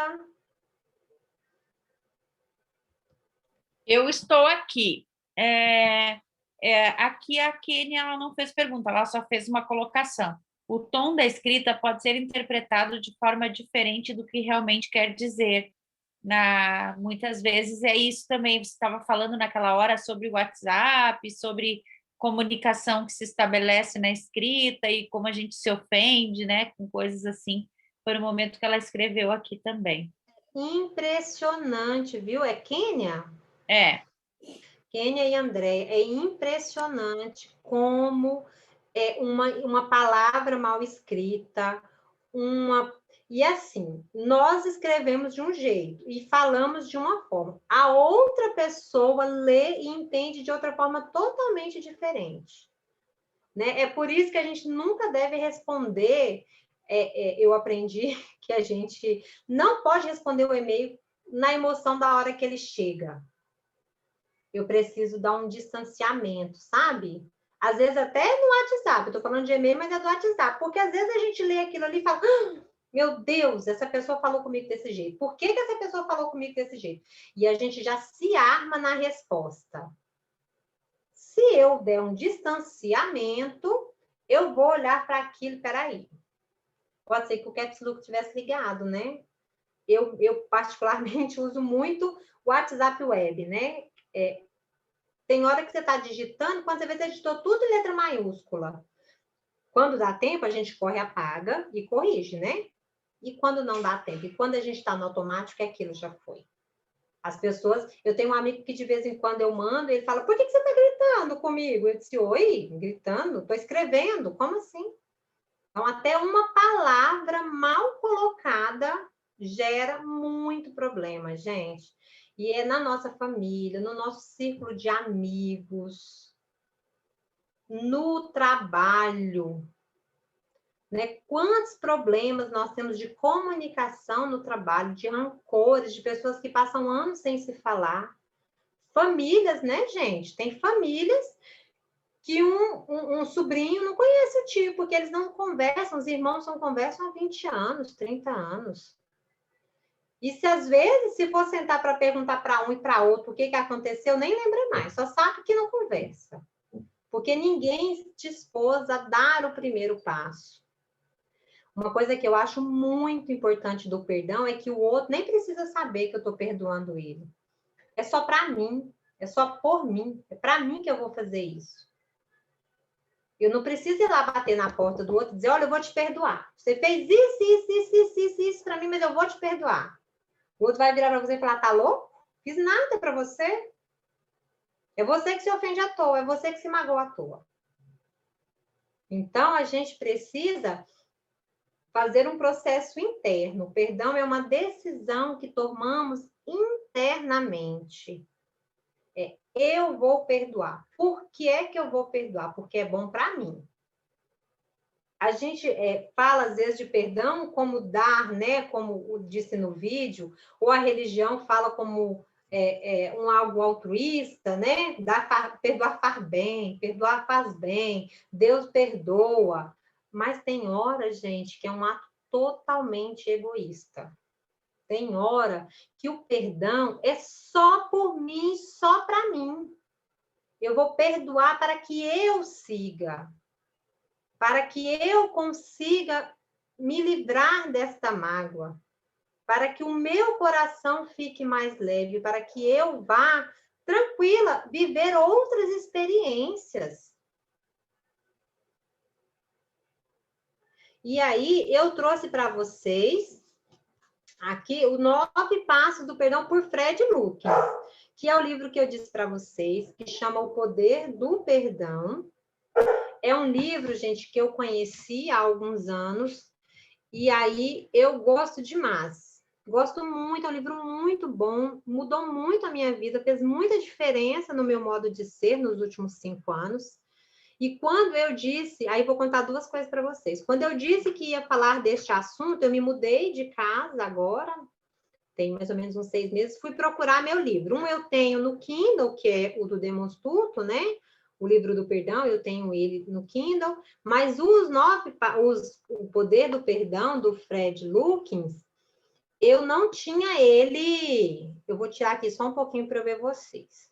Speaker 1: Eu estou aqui. Aqui a Kênia ela não fez pergunta, ela só fez uma colocação. o tom da escrita pode ser interpretado de forma diferente do que realmente quer dizer. Muitas vezes é isso também, você estava falando naquela hora sobre o WhatsApp, sobre comunicação que se estabelece na escrita e como a gente se ofende, né, com coisas assim. Foi o momento que ela escreveu aqui também.
Speaker 2: Impressionante, viu? É Kênia?
Speaker 1: É.
Speaker 2: Kênia e André, é impressionante como é uma palavra mal escrita, e assim, nós escrevemos de um jeito e falamos de uma forma. A outra pessoa lê e entende de outra forma totalmente diferente. Né? É por isso que a gente nunca deve responder. Eu aprendi que a gente não pode responder o e-mail na emoção da hora que ele chega. Eu preciso dar um distanciamento, sabe? Às vezes até no WhatsApp, eu tô falando de e-mail, mas é do WhatsApp, porque às vezes a gente lê aquilo ali e fala, meu Deus, essa pessoa falou comigo desse jeito. Por que essa pessoa falou comigo desse jeito? E a gente já se arma na resposta. Se eu der um distanciamento, eu vou olhar para aquilo, peraí. Pode ser que o Caps Look tivesse ligado, né? Eu particularmente uso muito o WhatsApp Web, né? Tem hora que você está digitando, quando você vê, você digitou tudo em letra maiúscula. Quando dá tempo, a gente corre, apaga e corrige, né? E quando não dá tempo? E quando a gente está no automático, aquilo já foi. As pessoas... Eu tenho um amigo que de vez em quando eu mando, ele fala, por que você está gritando comigo? Eu disse, oi, gritando? Estou escrevendo, como assim? Então, até uma palavra mal colocada gera muito problema, gente. E é na nossa família, no nosso círculo de amigos, no trabalho, né? Quantos problemas nós temos de comunicação no trabalho, de rancores, de pessoas que passam anos sem se falar. Famílias, né, gente? Tem famílias que um sobrinho não conhece o tio, porque eles não conversam, os irmãos não conversam há 20 anos, 30 anos. E se às vezes, se for sentar para perguntar para um e para outro o que aconteceu, nem lembra mais, só sabe que não conversa. Porque ninguém se dispôs a dar o primeiro passo. Uma coisa que eu acho muito importante do perdão é que o outro nem precisa saber que eu estou perdoando ele. É só para mim, é só por mim, é para mim que eu vou fazer isso. Eu não preciso ir lá bater na porta do outro e dizer, olha, eu vou te perdoar. Você fez isso para mim, mas eu vou te perdoar. O outro vai virar para você e falar, tá louco? Fiz nada para você. É você que se ofende à toa, é você que se magoa à toa. Então, a gente precisa fazer um processo interno. O perdão é uma decisão que tomamos internamente. Eu vou perdoar. Por que é que eu vou perdoar? Porque é bom para mim. A gente fala, às vezes, de perdão como dar, né? Como disse no vídeo, ou a religião fala como algo altruísta, né? Perdoar faz bem, Deus perdoa. Mas tem hora, gente, que é um ato totalmente egoísta. Tem hora que o perdão é só por mim, só para mim. Eu vou perdoar para que eu siga, para que eu consiga me livrar desta mágoa, para que o meu coração fique mais leve, para que eu vá tranquila viver outras experiências. E aí eu trouxe para vocês aqui o 9 Passos do Perdão por Fred Luckins, que é o livro que eu disse para vocês, que chama O Poder do Perdão. É um livro, gente, que eu conheci há alguns anos, e aí eu gosto demais. Gosto muito, é um livro muito bom, mudou muito a minha vida, fez muita diferença no meu modo de ser nos últimos 5 anos. E quando eu disse, aí vou contar 2 coisas para vocês. Quando eu disse que ia falar deste assunto, eu me mudei de casa agora, tem mais ou menos uns 6 meses, fui procurar meu livro. Um eu tenho no Kindle, que é o do Demonstuto, né? O livro do perdão, eu tenho ele no Kindle, mas o Poder do Perdão, do Fred Luckins, eu não tinha ele. Eu vou tirar aqui só um pouquinho para eu ver vocês.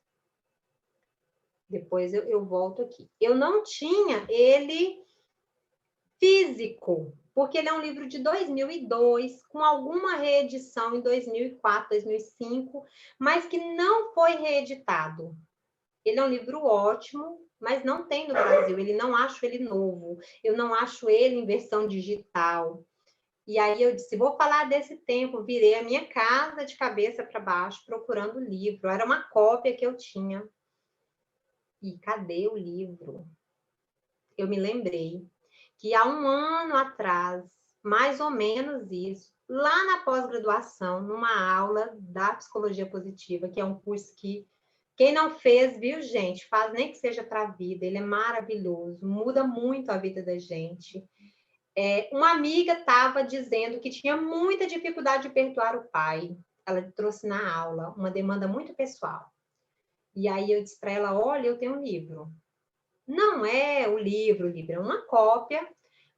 Speaker 2: Depois eu volto aqui. Eu não tinha ele físico, porque ele é um livro de 2002, com alguma reedição em 2004, 2005, mas que não foi reeditado. Ele é um livro ótimo, mas não tem no Brasil. Ele não acho ele novo. Eu não acho ele em versão digital. E aí eu disse, vou falar desse tempo. Virei a minha casa de cabeça para baixo, procurando o livro. Era uma cópia que eu tinha. E cadê o livro? Eu me lembrei que há um ano atrás, mais ou menos isso, lá na pós-graduação, numa aula da psicologia positiva, que é um curso que quem não fez, viu, gente? Faz nem que seja para a vida. Ele é maravilhoso, muda muito a vida da gente. Uma amiga estava dizendo que tinha muita dificuldade de perdoar o pai. Ela trouxe na aula uma demanda muito pessoal. E aí eu disse para ela, olha, eu tenho um livro. Não é o livro é uma cópia,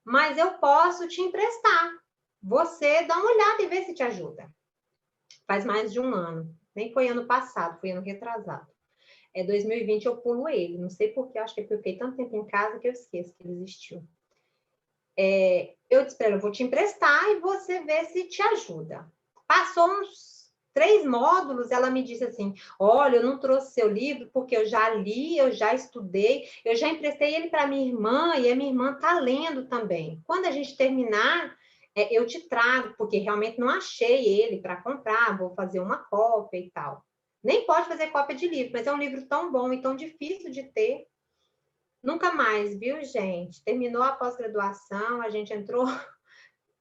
Speaker 2: mas eu posso te emprestar. Você dá uma olhada e vê se te ajuda. Faz mais de um ano. Nem foi ano passado, foi ano retrasado. 2020 eu pulo ele. Não sei porquê, acho que eu fiquei tanto tempo em casa que eu esqueço que ele existiu. Eu disse para ela, eu vou te emprestar e você vê se te ajuda. Passou uns 3 módulos, ela me disse assim, olha, eu não trouxe seu livro porque eu já li, eu já estudei, eu já emprestei ele para minha irmã e a minha irmã está lendo também. Quando a gente terminar, eu te trago, porque realmente não achei ele para comprar, vou fazer uma cópia e tal. Nem pode fazer cópia de livro, mas é um livro tão bom e tão difícil de ter. Nunca mais, viu, gente? Terminou a pós-graduação, a gente entrou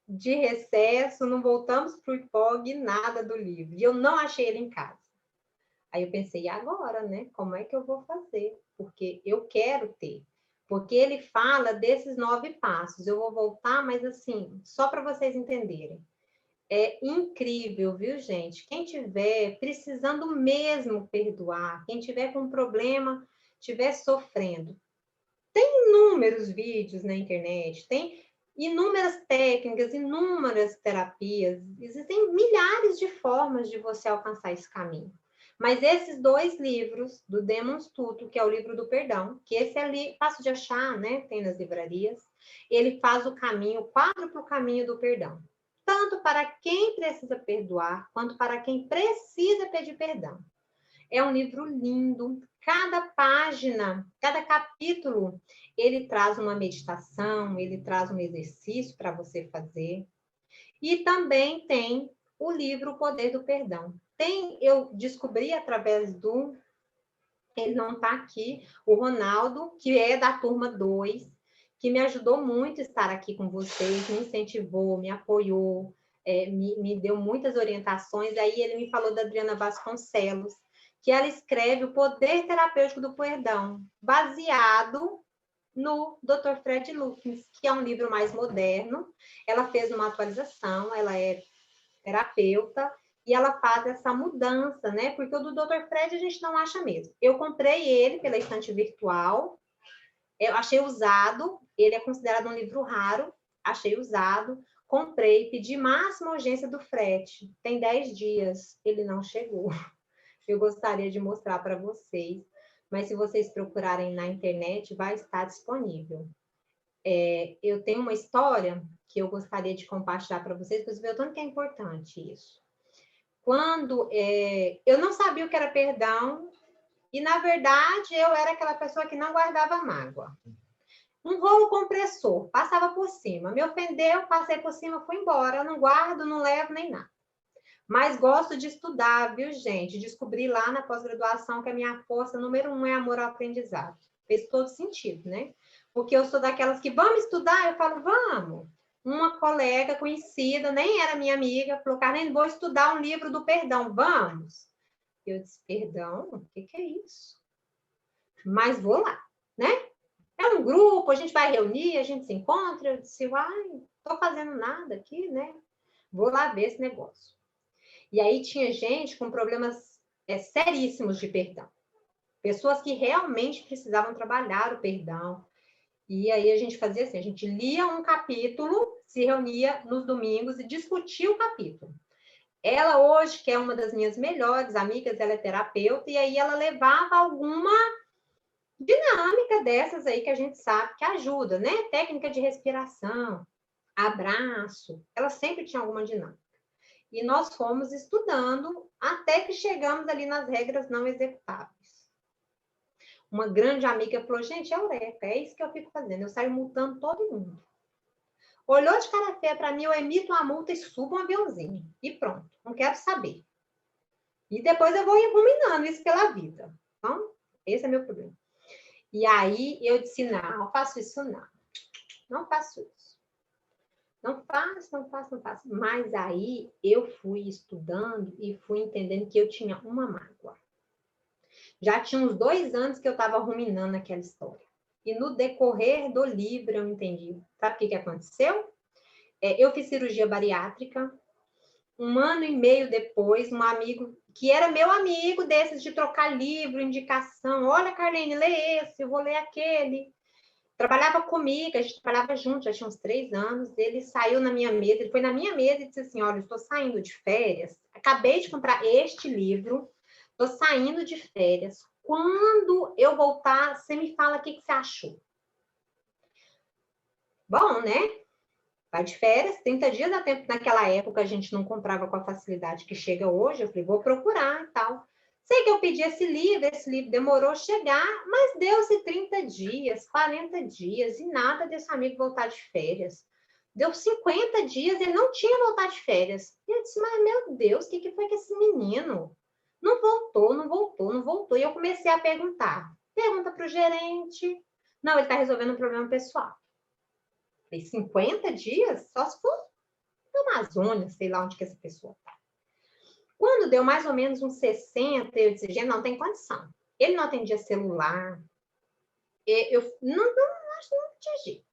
Speaker 2: de recesso, não voltamos para o IPOG, nada do livro. E eu não achei ele em casa. Aí eu pensei, e agora, né? Como é que eu vou fazer? Porque eu quero ter. Porque ele fala desses 9 passos. Eu vou voltar, mas assim, só para vocês entenderem. É incrível, viu, gente? Quem tiver precisando mesmo perdoar, quem tiver com problema, tiver sofrendo, tem inúmeros vídeos na internet, tem inúmeras técnicas, inúmeras terapias, existem milhares de formas de você alcançar esse caminho. Mas esses 2 livros, do Demons Tutu, que é o livro do perdão, que esse é fácil de achar, né? Tem nas livrarias, ele faz o caminho, o quádruplo caminho do perdão. Tanto para quem precisa perdoar, quanto para quem precisa pedir perdão. É um livro lindo. Cada página, cada capítulo, ele traz uma meditação, ele traz um exercício para você fazer. E também tem o livro O Poder do Perdão. Eu descobri através ele não está aqui, o Ronaldo, que é da turma 2, que me ajudou muito a estar aqui com vocês, me incentivou, me apoiou, me deu muitas orientações. Aí ele me falou da Adriana Vasconcelos, que ela escreve O Poder Terapêutico do Perdão, baseado no Dr. Fred Lucas, que é um livro mais moderno. Ela fez uma atualização, ela é terapeuta, e ela faz essa mudança, né? Porque o do Dr. Fred a gente não acha mesmo. Eu comprei ele pela estante virtual, eu achei usado, ele é considerado um livro raro, achei usado, comprei, pedi máxima urgência do frete. Tem 10 dias, ele não chegou. Eu gostaria de mostrar para vocês, mas se vocês procurarem na internet, vai estar disponível. Eu tenho uma história que eu gostaria de compartilhar para vocês, para vocês verem o tanto que é importante isso. Quando eu não sabia o que era perdão, e, na verdade, eu era aquela pessoa que não guardava mágoa. Um rolo compressor, passava por cima. Me ofendeu, passei por cima, fui embora. Eu não guardo, não levo nem nada. Mas gosto de estudar, viu, gente? Descobri lá na pós-graduação que a minha força número 1 é amor ao aprendizado. Fez todo sentido, né? Porque eu sou daquelas que, vamos estudar? Eu falo, vamos. Uma colega conhecida, nem era minha amiga, falou, Carlene, vou estudar um livro do perdão, vamos? Eu disse, perdão? O que é isso? Mas vou lá, né? É um grupo, a gente vai reunir, a gente se encontra. Eu disse, não estou fazendo nada aqui, né? Vou lá ver esse negócio. E aí tinha gente com problemas seríssimos de perdão. Pessoas que realmente precisavam trabalhar o perdão. E aí a gente fazia assim, a gente lia um capítulo, se reunia nos domingos e discutia o capítulo. Ela hoje, que é uma das minhas melhores amigas, ela é terapeuta, e aí ela levava alguma dinâmica dessas aí que a gente sabe que ajuda, né? Técnica de respiração, abraço, ela sempre tinha alguma dinâmica. E nós fomos estudando até que chegamos ali nas regras não executáveis. Uma grande amiga falou, gente, eureka, é isso que eu fico fazendo, eu saio multando todo mundo. Olhou de cara feia para mim, eu emito uma multa e subo um aviãozinho. E pronto, não quero saber. E depois eu vou ruminando isso pela vida. Então, esse é meu problema. E aí eu disse, não faço isso não. Não faço isso. Não faço. Mas aí eu fui estudando e fui entendendo que eu tinha uma mágoa. Já tinha uns 2 anos que eu estava ruminando aquela história. E no decorrer do livro eu entendi. Sabe o que aconteceu? Eu fiz cirurgia bariátrica. 1 ano e meio depois, um amigo, que era meu amigo desses de trocar livro, indicação. Olha, Carlene, lê esse, eu vou ler aquele. Trabalhava comigo, a gente trabalhava junto, já tinha uns 3 anos. Ele saiu na minha mesa, ele foi na minha mesa e disse assim: olha, eu estou saindo de férias, acabei de comprar este livro, estou saindo de férias. Quando eu voltar, você me fala o que você achou. Bom, né? Vai de férias, 30 dias dá tempo. Naquela época a gente não comprava com a facilidade que chega hoje. Eu falei, vou procurar e tal. Sei que eu pedi esse livro demorou a chegar, mas deu-se 30 dias, 40 dias, e nada desse amigo voltar de férias. Deu 50 dias, ele não tinha voltado de férias. E eu disse, mas meu Deus, o que foi que esse menino? Não voltou. E eu comecei a perguntar. Pergunta para o gerente. Não, ele está resolvendo um problema pessoal. Falei, 50 dias? Só se for na Amazônia, sei lá onde que essa pessoa está. Quando deu mais ou menos uns 60, eu disse, gente, não tem condição. Ele não atendia celular. Eu não tinha jeito.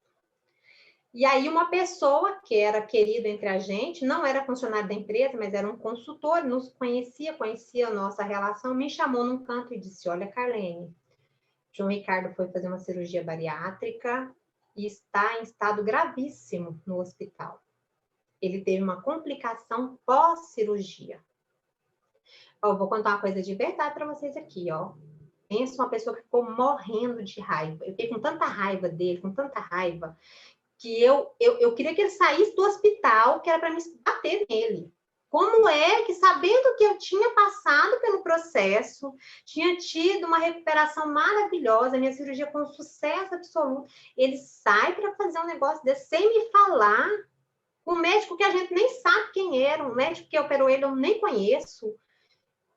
Speaker 2: E aí uma pessoa que era querida entre a gente, não era funcionário da empresa, mas era um consultor, nos conhecia a nossa relação, me chamou num canto e disse, olha, Carlene, João Ricardo foi fazer uma cirurgia bariátrica e está em estado gravíssimo no hospital. Ele teve uma complicação pós-cirurgia. Eu vou contar uma coisa de verdade para vocês aqui, ó. Pensa uma pessoa que ficou morrendo de raiva. Eu fiquei com tanta raiva dele, com tanta raiva, que eu queria que ele saísse do hospital, que era para me bater nele. Como é que, sabendo que eu tinha passado pelo processo, tinha tido uma recuperação maravilhosa, minha cirurgia com sucesso absoluto, ele sai para fazer um negócio desse sem me falar? Um médico que a gente nem sabe quem era, um médico que operou ele eu nem conheço,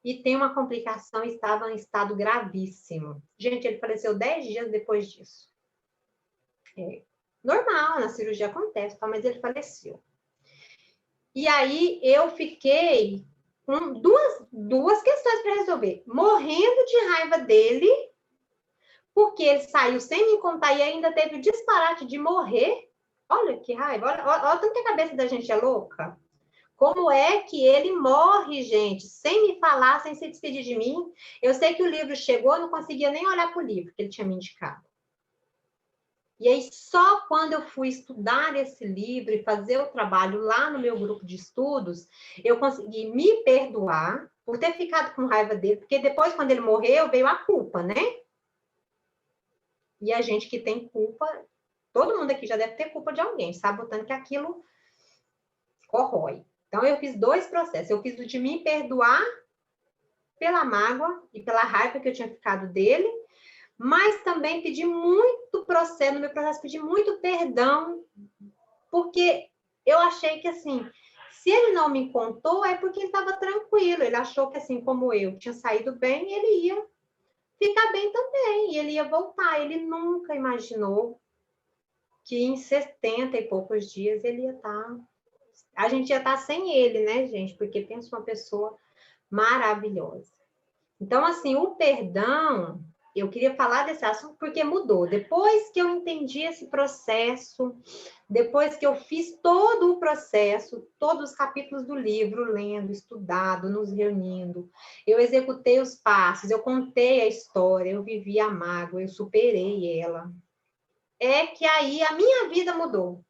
Speaker 2: e tem uma complicação, estava em estado gravíssimo. Gente, ele faleceu 10 dias depois disso. Normal, na cirurgia acontece, mas ele faleceu. E aí eu fiquei com duas questões para resolver. Morrendo de raiva dele, porque ele saiu sem me contar e ainda teve o disparate de morrer. Olha que raiva, olha tanto que a cabeça da gente é louca. Como é que ele morre, gente, sem me falar, sem se despedir de mim? Eu sei que o livro chegou, eu não conseguia nem olhar para o livro que ele tinha me indicado. E aí, só quando eu fui estudar esse livro e fazer o trabalho lá no meu grupo de estudos, eu consegui me perdoar por ter ficado com raiva dele, porque depois, quando ele morreu, veio a culpa, né? E a gente que tem culpa, todo mundo aqui já deve ter culpa de alguém, sabotando que aquilo corrói. Então, eu fiz 2 processos. Eu fiz o de me perdoar pela mágoa e pela raiva que eu tinha ficado dele, mas também pedi muito processo, no meu processo, pedi muito perdão, porque eu achei que, assim, se ele não me contou, é porque ele estava tranquilo. Ele achou que, assim como eu, tinha saído bem, ele ia ficar bem também, e ele ia voltar. Ele nunca imaginou que em 70 e poucos dias ele ia estar... A gente ia estar sem ele, né, gente? Porque pensa uma pessoa maravilhosa. Então, assim, o perdão, eu queria falar desse assunto porque mudou. Depois que eu entendi esse processo, depois que eu fiz todo o processo, todos os capítulos do livro, lendo, estudado, nos reunindo, eu executei os passos, eu contei a história, eu vivi a mágoa, eu superei ela. É que aí a minha vida mudou.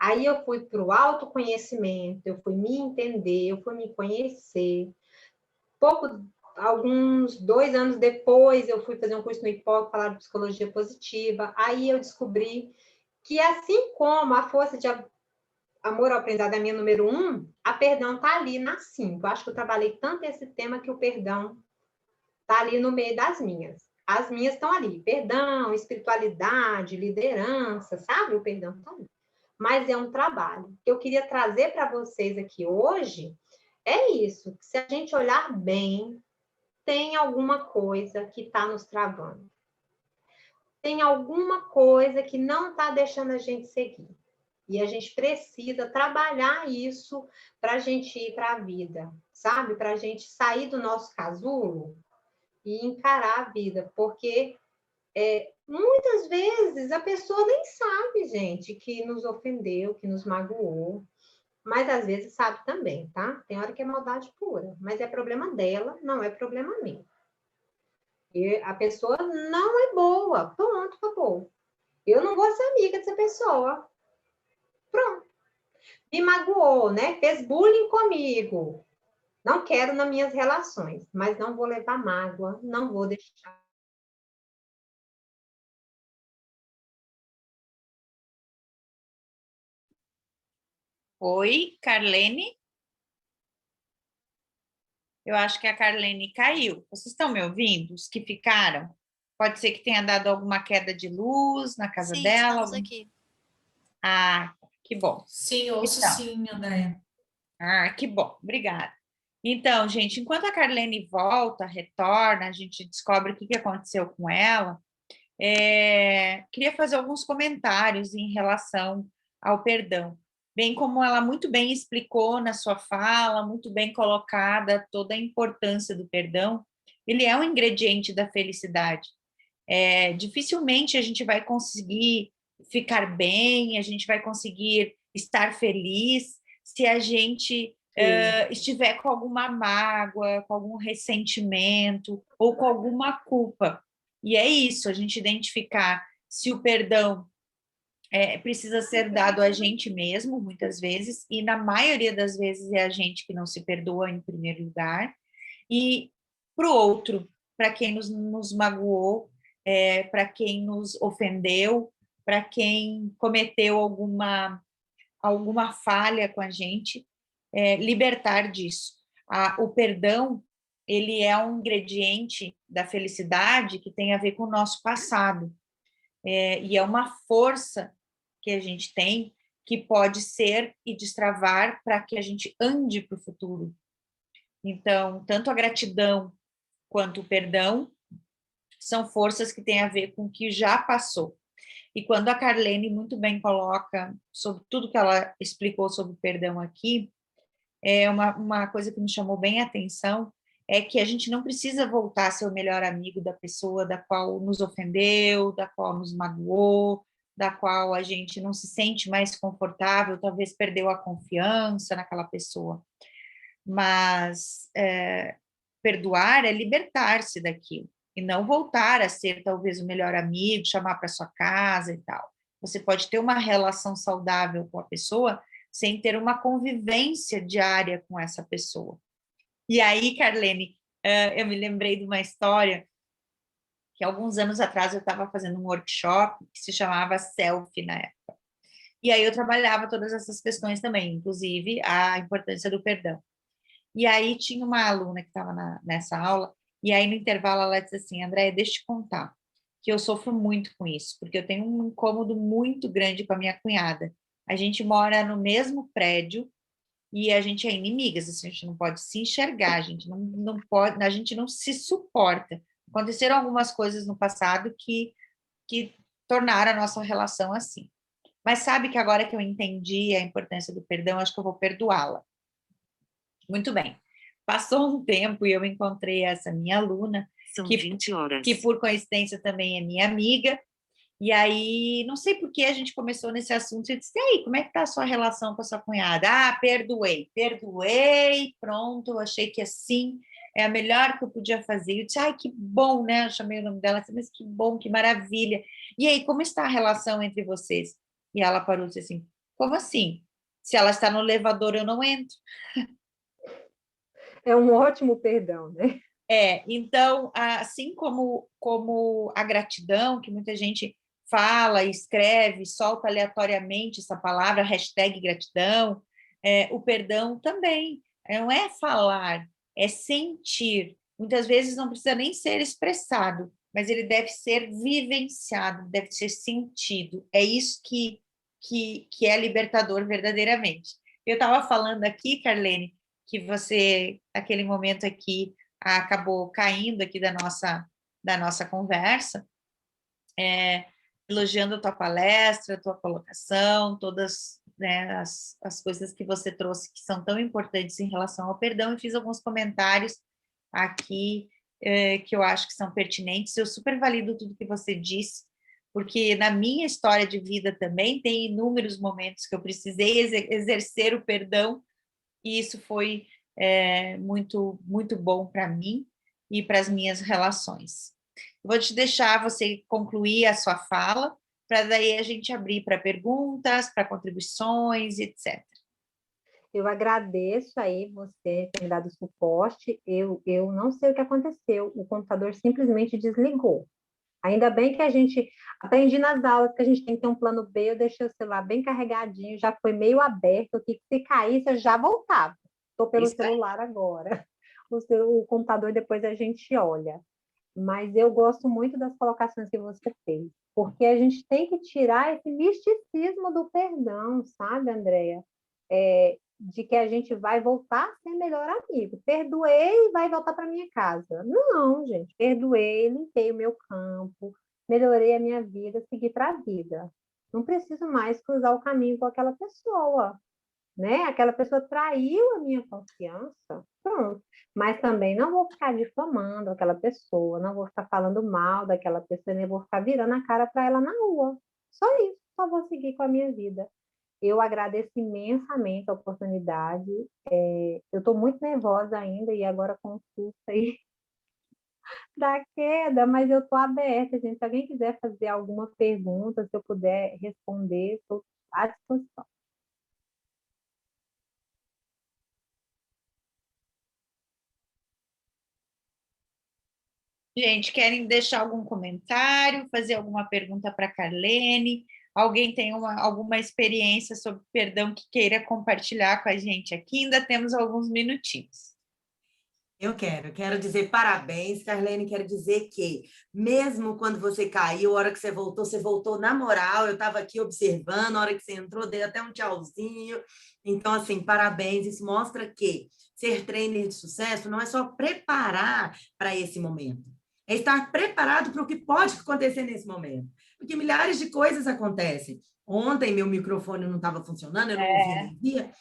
Speaker 2: Aí eu fui para o autoconhecimento, eu fui me entender, eu fui me conhecer. alguns 2 anos depois, eu fui fazer um curso no IPOC, falar de psicologia positiva. Aí eu descobri que, assim como a força de amor ao aprendizado é a minha número 1, a perdão está ali na 5. Eu acho que eu trabalhei tanto esse tema que o perdão está ali no meio das minhas. As minhas estão ali, perdão, espiritualidade, liderança, sabe? O perdão está ali. Mas é um trabalho. Que eu queria trazer para vocês aqui hoje é isso. Se a gente olhar bem, tem alguma coisa que está nos travando. Tem alguma coisa que não está deixando a gente seguir. E a gente precisa trabalhar isso para a gente ir para a vida, sabe? Para a gente sair do nosso casulo e encarar a vida. Porque muitas vezes a pessoa nem sabe, gente, que nos ofendeu, que nos magoou. Mas às vezes sabe também, tá? Tem hora que é maldade pura. Mas é problema dela, não é problema meu. E a pessoa não é boa. Pronto, acabou. Eu não vou ser amiga dessa pessoa. Pronto. Me magoou, né? Fez bullying comigo. Não quero nas minhas relações, mas não vou levar mágoa, não vou deixar.
Speaker 1: Oi, Carlene? Eu acho que a Carlene caiu. Vocês estão me ouvindo? Os que ficaram? Pode ser que tenha dado alguma queda de luz na casa
Speaker 4: Sim,
Speaker 1: dela.
Speaker 4: estamos aqui.
Speaker 1: Ah, que bom.
Speaker 5: Sim, ouço
Speaker 1: Então,
Speaker 5: sim, Andréia.
Speaker 1: ah, que bom. Obrigada. Então, gente, enquanto a Carlene volta, retorna, a gente descobre o que aconteceu com ela, queria fazer alguns comentários em relação ao perdão. Bem como ela muito bem explicou na sua fala, muito bem colocada toda a importância do perdão, ele é um ingrediente da felicidade. Dificilmente a gente vai conseguir ficar bem, a gente vai conseguir estar feliz se a gente estiver com alguma mágoa, com algum ressentimento ou com alguma culpa. E é isso, a gente identificar se o perdão precisa ser dado a gente mesmo, muitas vezes, e na maioria das vezes é a gente que não se perdoa em primeiro lugar, e para o outro, para quem nos magoou, para quem nos ofendeu, para quem cometeu alguma falha com a gente, libertar disso. O perdão, ele é um ingrediente da felicidade que tem a ver com o nosso passado, e é uma força que a gente tem que pode ser e destravar para que a gente ande para o futuro. Então, tanto a gratidão quanto o perdão são forças que têm a ver com o que já passou. E quando a Carlene muito bem coloca sobre tudo que ela explicou sobre o perdão aqui, uma coisa que me chamou bem a atenção é que a gente não precisa voltar a ser o melhor amigo da pessoa da qual nos ofendeu, da qual nos magoou, da qual a gente não se sente mais confortável, talvez perdeu a confiança naquela pessoa. Mas perdoar é libertar-se daquilo e não voltar a ser talvez o melhor amigo, chamar para sua casa e tal. Você pode ter uma relação saudável com a pessoa sem ter uma convivência diária com essa pessoa. E aí, Carlene, eu me lembrei de uma história que alguns anos atrás eu estava fazendo um workshop que se chamava Selfie na época. E aí eu trabalhava todas essas questões também, inclusive a importância do perdão. E aí tinha uma aluna que estava nessa aula, e aí no intervalo ela disse assim, Andréia, deixa eu te contar, que eu sofro muito com isso, porque eu tenho um incômodo muito grande com a minha cunhada. A gente mora no mesmo prédio e a gente é inimigas, assim, a gente não pode se enxergar, a gente não pode, a gente não se suporta. Aconteceram algumas coisas no passado que tornaram a nossa relação assim. Mas sabe que agora que eu entendi a importância do perdão, acho que eu vou perdoá-la. Muito bem. Passou um tempo e eu encontrei essa minha aluna,
Speaker 6: São 20 horas.
Speaker 1: que por coincidência também é minha amiga, e aí, não sei por que a gente começou nesse assunto, eu disse, e aí, como é que tá a sua relação com a sua cunhada? Ah, perdoei, pronto, achei que assim é a melhor que eu podia fazer. Eu disse, ai, que bom, né? Eu chamei o nome dela, disse, mas que bom, que maravilha. E aí, como está a relação entre vocês? E ela parou e disse assim, como assim? Se ela está no elevador, eu não entro.
Speaker 2: É um ótimo perdão, né?
Speaker 1: Então, assim como a gratidão, que muita gente fala, escreve, solta aleatoriamente essa palavra, hashtag gratidão, o perdão também. Não é falar, é sentir. Muitas vezes não precisa nem ser expressado, mas ele deve ser vivenciado, deve ser sentido. É isso que é libertador verdadeiramente. Eu estava falando aqui, Carlene, que você, naquele momento aqui, acabou caindo aqui da nossa conversa, elogiando a tua palestra, a tua colocação, todas, né, as coisas que você trouxe que são tão importantes em relação ao perdão, e fiz alguns comentários aqui que eu acho que são pertinentes. Eu super valido tudo que você disse, porque na minha história de vida também tem inúmeros momentos que eu precisei exercer o perdão, e isso foi muito, muito bom para mim e para as minhas relações. Vou te deixar você concluir a sua fala, para daí a gente abrir para perguntas, para contribuições, etc.
Speaker 2: Eu agradeço aí você ter dado suporte. Eu não sei o que aconteceu, o computador simplesmente desligou. Ainda bem que a gente aprendi nas aulas que a gente tem que ter um plano B, eu deixei o celular bem carregadinho, já foi meio aberto, que se caísse eu já voltava. Estou pelo celular agora. O computador depois a gente olha. Mas eu gosto muito das colocações que você fez, porque a gente tem que tirar esse misticismo do perdão, sabe, Andréia? De que a gente vai voltar a ser melhor amigo. Perdoei e vai voltar para minha casa. Não, gente. Perdoei, limpei o meu campo, melhorei a minha vida, segui para a vida. Não preciso mais cruzar o caminho com aquela pessoa, né? Aquela pessoa traiu a minha confiança. Pronto. Mas também não vou ficar difamando aquela pessoa, não vou ficar falando mal daquela pessoa, nem vou ficar virando a cara para ela na rua. Só isso, só vou seguir com a minha vida. Eu agradeço imensamente a oportunidade. Eu estou muito nervosa ainda e agora com o susto aí da queda, mas eu estou aberta, gente. Se alguém quiser fazer alguma pergunta, se eu puder responder, estou à disposição.
Speaker 1: Gente, querem deixar algum comentário, fazer alguma pergunta para a Carlene? Alguém tem alguma experiência sobre perdão que queira compartilhar com a gente aqui? Ainda temos alguns minutinhos.
Speaker 4: Eu quero dizer parabéns, Carlene, quero dizer que mesmo quando você caiu, a hora que você voltou na moral, eu estava aqui observando, a hora que você entrou, dei até um tchauzinho. Então, assim, parabéns, isso mostra que ser trainer de sucesso não é só preparar para esse momento, é estar preparado para o que pode acontecer nesse momento, porque milhares de coisas acontecem. Ontem meu microfone não estava funcionando, eu não ouvia nem via,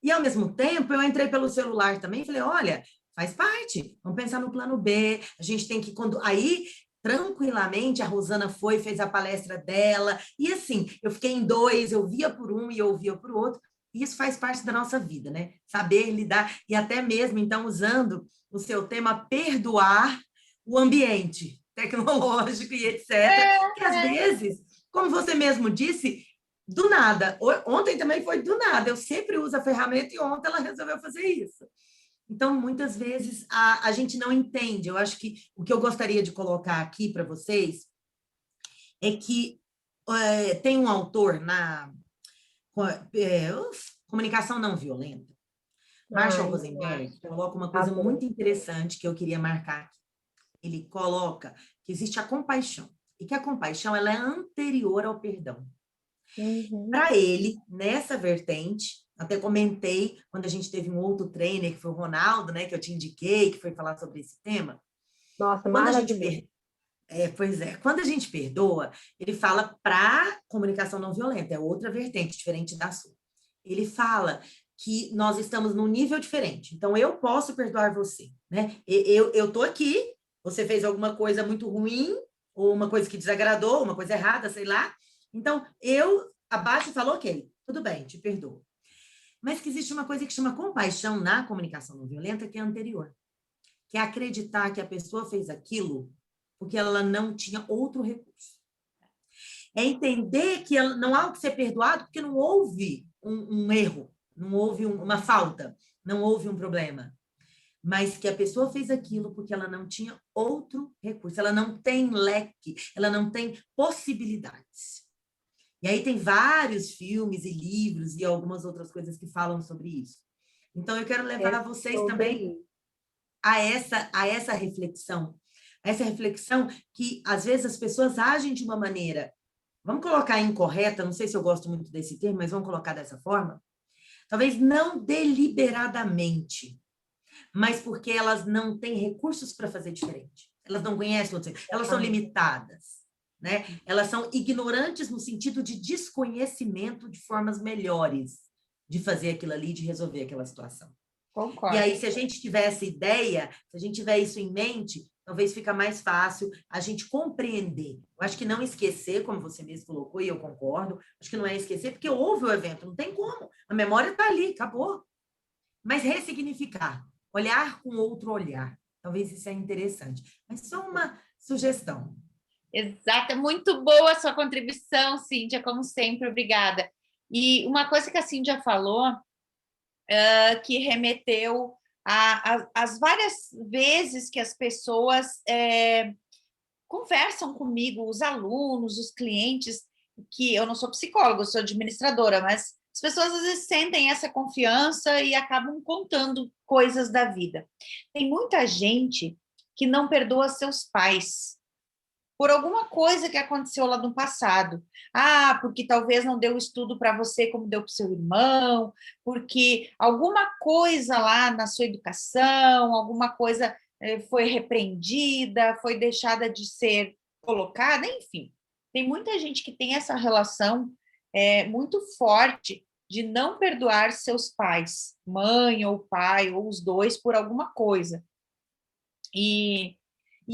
Speaker 4: e ao mesmo tempo eu entrei pelo celular também e falei, olha, faz parte, vamos pensar no plano B, a gente tem que... Aí, tranquilamente, a Rosana fez a palestra dela, e assim, eu fiquei em dois, eu via por um e eu ouvia por outro, e isso faz parte da nossa vida, né? Saber lidar, e até mesmo, então, usando o seu tema, perdoar o ambiente tecnológico e etc., que às vezes, como você mesmo disse, do nada, ontem também foi do nada, eu sempre uso a ferramenta e ontem ela resolveu fazer isso. Então, muitas vezes, a gente não entende. Eu acho que o que eu gostaria de colocar aqui para vocês é que tem um autor na Comunicação Não Violenta, Marshall Rosenberg, que coloca uma coisa muito interessante que eu queria marcar aqui. Ele coloca que existe a compaixão, e que a compaixão ela é anterior ao perdão. Para ele, nessa vertente, até comentei quando a gente teve um outro trainer, que foi o Ronaldo, né, que eu te indiquei, que foi falar sobre esse tema.
Speaker 2: Nossa, maravilhoso.
Speaker 4: Pois é, quando a gente perdoa, ele fala para comunicação não violenta, é outra vertente, diferente da sua. Ele fala que nós estamos num nível diferente. Então, eu posso perdoar você, né? Eu tô aqui, você fez alguma coisa muito ruim, ou uma coisa que desagradou, uma coisa errada, sei lá. Então, eu abaixo falo, ok, tudo bem, te perdoo. Mas que existe uma coisa que chama compaixão na comunicação não violenta, que é anterior. Que é acreditar que a pessoa fez aquilo porque ela não tinha outro recurso. É entender que não há o que ser perdoado porque não houve um erro, não houve uma falta, não houve um problema. mas que a pessoa fez aquilo porque ela não tinha outro recurso, ela não tem leque, ela não tem possibilidades. E aí tem vários filmes e livros e algumas outras coisas que falam sobre isso. Então, eu quero levar vocês também a essa reflexão que, às vezes, as pessoas agem de uma maneira, vamos colocar incorreta, não sei se eu gosto muito desse termo, mas vamos colocar dessa forma, talvez não deliberadamente, mas porque elas não têm recursos para fazer diferente. Elas não conhecem outros, elas são limitadas, né? Elas são ignorantes no sentido de desconhecimento de formas melhores de fazer aquilo ali, de resolver aquela situação.
Speaker 1: Concordo.
Speaker 4: E aí, se a gente tiver essa ideia, se a gente tiver isso em mente, talvez fica mais fácil a gente compreender. Eu acho que não esquecer, como você mesmo colocou, e eu concordo, acho que não é esquecer, porque houve o evento, não tem como. A memória está ali, acabou. Mas ressignificar, olhar com outro olhar. Talvez isso é interessante. Mas só uma sugestão.
Speaker 1: Exato, muito boa a sua contribuição, Cíntia, como sempre, obrigada. E uma coisa que a Cíntia falou, que remeteu às várias vezes que as pessoas conversam comigo, os alunos, os clientes, que eu não sou psicóloga, eu sou administradora, mas as pessoas às vezes sentem essa confiança e acabam contando coisas da vida. Tem muita gente que não perdoa seus pais por alguma coisa que aconteceu lá no passado. Ah, porque talvez não deu estudo para você como deu para o seu irmão, porque alguma coisa lá na sua educação, alguma coisa foi repreendida, foi deixada de ser colocada, enfim. Tem muita gente que tem essa relação muito forte de não perdoar seus pais, mãe ou pai, ou os dois, por alguma coisa. E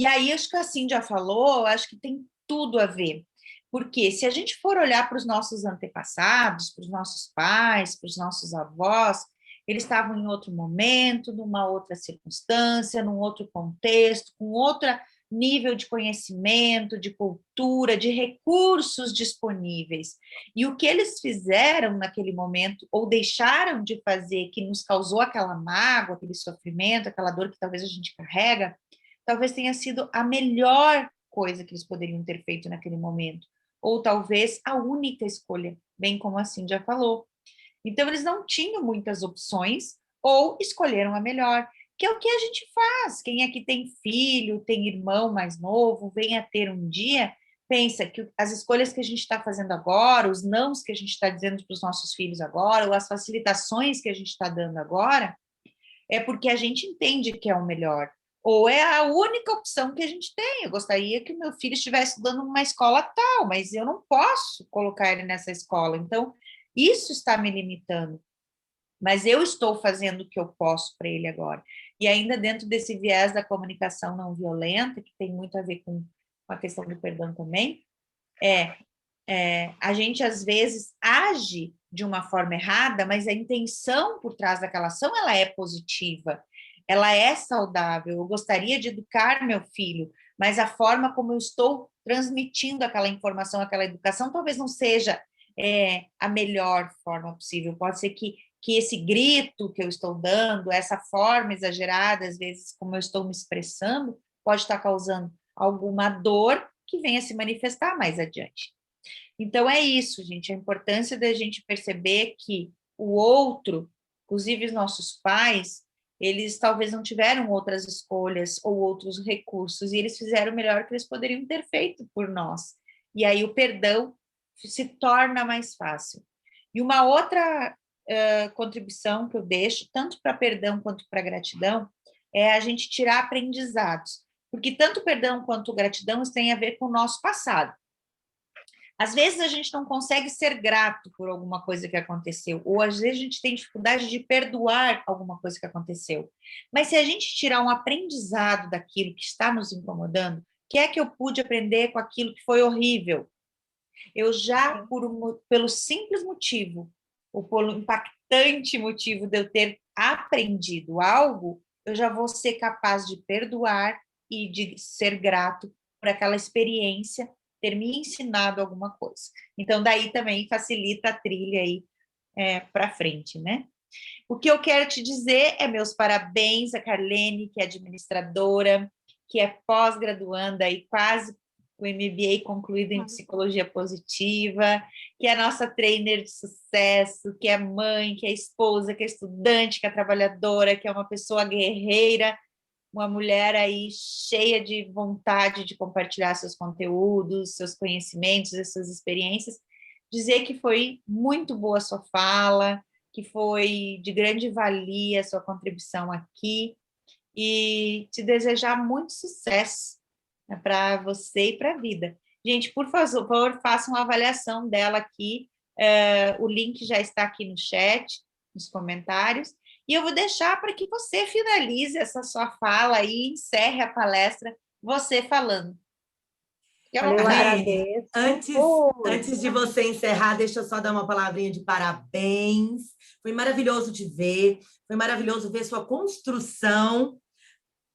Speaker 1: aí, acho que a Cindy já falou, acho que tem tudo a ver. Porque se a gente for olhar para os nossos antepassados, para os nossos pais, para os nossos avós, eles estavam em outro momento, numa outra circunstância, num outro contexto, com outro nível de conhecimento, de cultura, de recursos disponíveis. E o que eles fizeram naquele momento, ou deixaram de fazer, que nos causou aquela mágoa, aquele sofrimento, aquela dor que talvez a gente carrega, talvez tenha sido a melhor coisa que eles poderiam ter feito naquele momento, ou talvez a única escolha, bem como a Cindy já falou. Então, eles não tinham muitas opções, ou escolheram a melhor, que é o que a gente faz. Quem aqui tem filho, tem irmão mais novo, vem a ter um dia, pensa que as escolhas que a gente está fazendo agora, os nãos que a gente está dizendo para os nossos filhos agora, ou as facilitações que a gente está dando agora, é porque a gente entende que é o melhor, ou é a única opção que a gente tem. Eu gostaria que o meu filho estivesse estudando numa escola tal, mas eu não posso colocar ele nessa escola. Então, isso está me limitando. Mas eu estou fazendo o que eu posso para ele agora. E ainda dentro desse viés da comunicação não violenta, que tem muito a ver com a questão do perdão também, a gente às vezes age de uma forma errada, mas a intenção por trás daquela ação, ela é positiva, ela é saudável. Eu gostaria de educar meu filho, mas a forma como eu estou transmitindo aquela informação, aquela educação, talvez não seja a melhor forma possível. Pode ser que esse grito que eu estou dando, essa forma exagerada, às vezes, como eu estou me expressando, pode estar causando alguma dor que venha se manifestar mais adiante. Então, é isso, gente, a importância da gente perceber que o outro, inclusive os nossos pais, eles talvez não tiveram outras escolhas ou outros recursos, e eles fizeram o melhor que eles poderiam ter feito por nós. E aí o perdão se torna mais fácil. E uma outra contribuição que eu deixo, tanto para perdão quanto para gratidão, é a gente tirar aprendizados. Porque tanto perdão quanto gratidão têm a ver com o nosso passado. Às vezes a gente não consegue ser grato por alguma coisa que aconteceu, ou às vezes a gente tem dificuldade de perdoar alguma coisa que aconteceu. Mas se a gente tirar um aprendizado daquilo que está nos incomodando, o que é que eu pude aprender com aquilo que foi horrível? Eu já, pelo simples motivo, ou pelo impactante motivo de eu ter aprendido algo, eu já vou ser capaz de perdoar e de ser grato por aquela experiência ter me ensinado alguma coisa. Então, daí também facilita a trilha aí para frente, né? O que eu quero te dizer é meus parabéns a Carlene, que é administradora, que é pós-graduanda e quase com MBA concluído em psicologia positiva, que é nossa trainer de sucesso, que é mãe, que é esposa, que é estudante, que é trabalhadora, que é uma pessoa guerreira, uma mulher aí cheia de vontade de compartilhar seus conteúdos, seus conhecimentos e suas experiências. Dizer que foi muito boa a sua fala, que foi de grande valia a sua contribuição aqui, e te desejar muito sucesso, né, para você e para a vida. Gente, por favor, façam uma avaliação dela aqui. O link já está aqui no chat, nos comentários. E eu vou deixar para que você finalize essa sua fala e encerre a palestra, você falando.
Speaker 2: Eu agradeço.
Speaker 4: Antes de você encerrar, deixa eu só dar uma palavrinha de parabéns. Foi maravilhoso te ver, foi maravilhoso ver sua construção,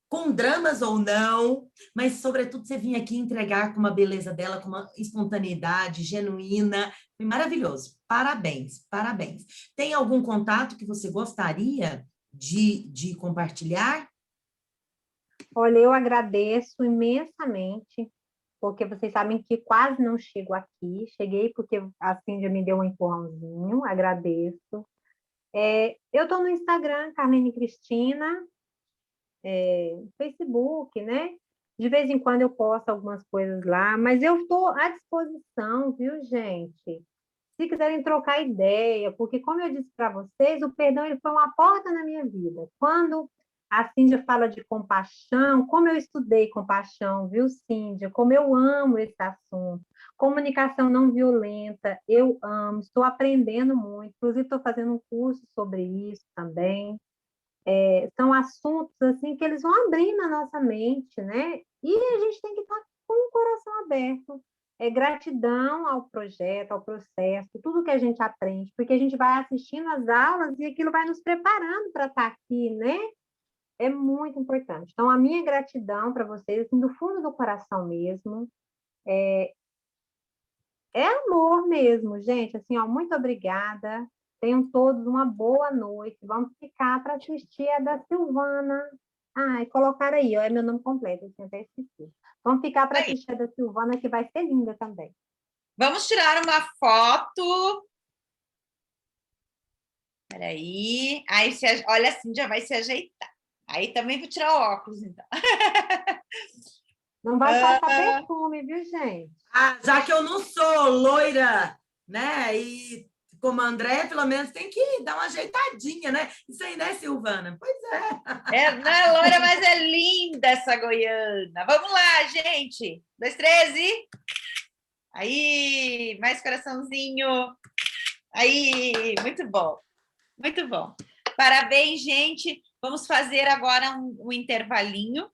Speaker 4: com dramas ou não, mas, sobretudo, você vinha aqui entregar com uma beleza dela, com uma espontaneidade genuína. Foi maravilhoso. Parabéns, parabéns. Tem algum contato que você gostaria de compartilhar?
Speaker 2: Olha, eu agradeço imensamente, porque vocês sabem que quase não chego aqui. Cheguei porque a Cíndia me deu um empurrãozinho, agradeço. Eu estou no Instagram, Carlene Cristina, Facebook, né? De vez em quando eu posto algumas coisas lá, mas eu estou à disposição, viu, gente? Se quiserem trocar ideia, porque, como eu disse para vocês, o perdão ele foi uma porta na minha vida. Quando a Cíndia fala de compaixão, como eu estudei compaixão, viu, Cíndia? Como eu amo esse assunto. Comunicação não violenta, eu amo, estou aprendendo muito, inclusive estou fazendo um curso sobre isso também. São assuntos assim que eles vão abrir na nossa mente, né? E a gente tem que estar com o coração aberto. Gratidão ao projeto, ao processo, tudo que a gente aprende, porque a gente vai assistindo as aulas e aquilo vai nos preparando para estar aqui, né? É muito importante. Então, a minha gratidão para vocês, assim, do fundo do coração mesmo, é amor mesmo, gente. Assim, ó, muito obrigada. Tenham todos uma boa noite. Vamos ficar para assistir a da Silvana. E colocaram aí, ó, é meu nome completo, eu tinha até esquecido. Vamos ficar para assistir a da Silvana, que vai ser linda também.
Speaker 1: Vamos tirar uma foto. Peraí. Aí, olha, assim, já vai se ajeitar. Aí também vou tirar o óculos, então.
Speaker 2: Não vai passar perfume, viu, gente?
Speaker 4: Já que eu não sou loira, né? E como a André, pelo menos tem que dar uma ajeitadinha, né? Isso aí, né, Silvana? Pois é.
Speaker 1: Não é loira, mas é linda essa goiana. Vamos lá, gente. 2, 3 e... Aí, mais coraçãozinho. Aí, muito bom. Muito bom. Parabéns, gente. Vamos fazer agora um intervalinho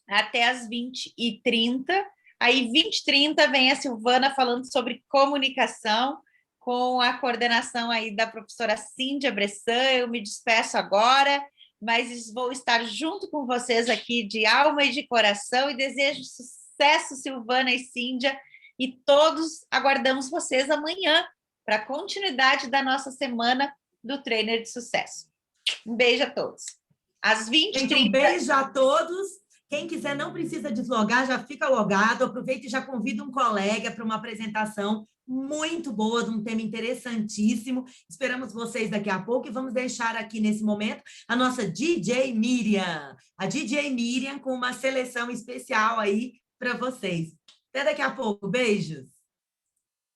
Speaker 1: até as 20h30. Aí, 20h30, vem a Silvana falando sobre comunicação, com a coordenação aí da professora Cíndia Bressan. Eu me despeço agora, mas vou estar junto com vocês aqui de alma e de coração, e desejo sucesso, Silvana e Cíndia, e todos aguardamos vocês amanhã para a continuidade da nossa semana do Trainer de Sucesso. Um beijo a todos. Às 20h30.
Speaker 4: Um beijo a todos. Quem quiser não precisa deslogar, já fica logado. Aproveita e já convida um colega para uma apresentação muito boa, de um tema interessantíssimo. Esperamos vocês daqui a pouco e vamos deixar aqui nesse momento a nossa DJ Miriam. A DJ Miriam com uma seleção especial aí para vocês. Até daqui a pouco. Beijos.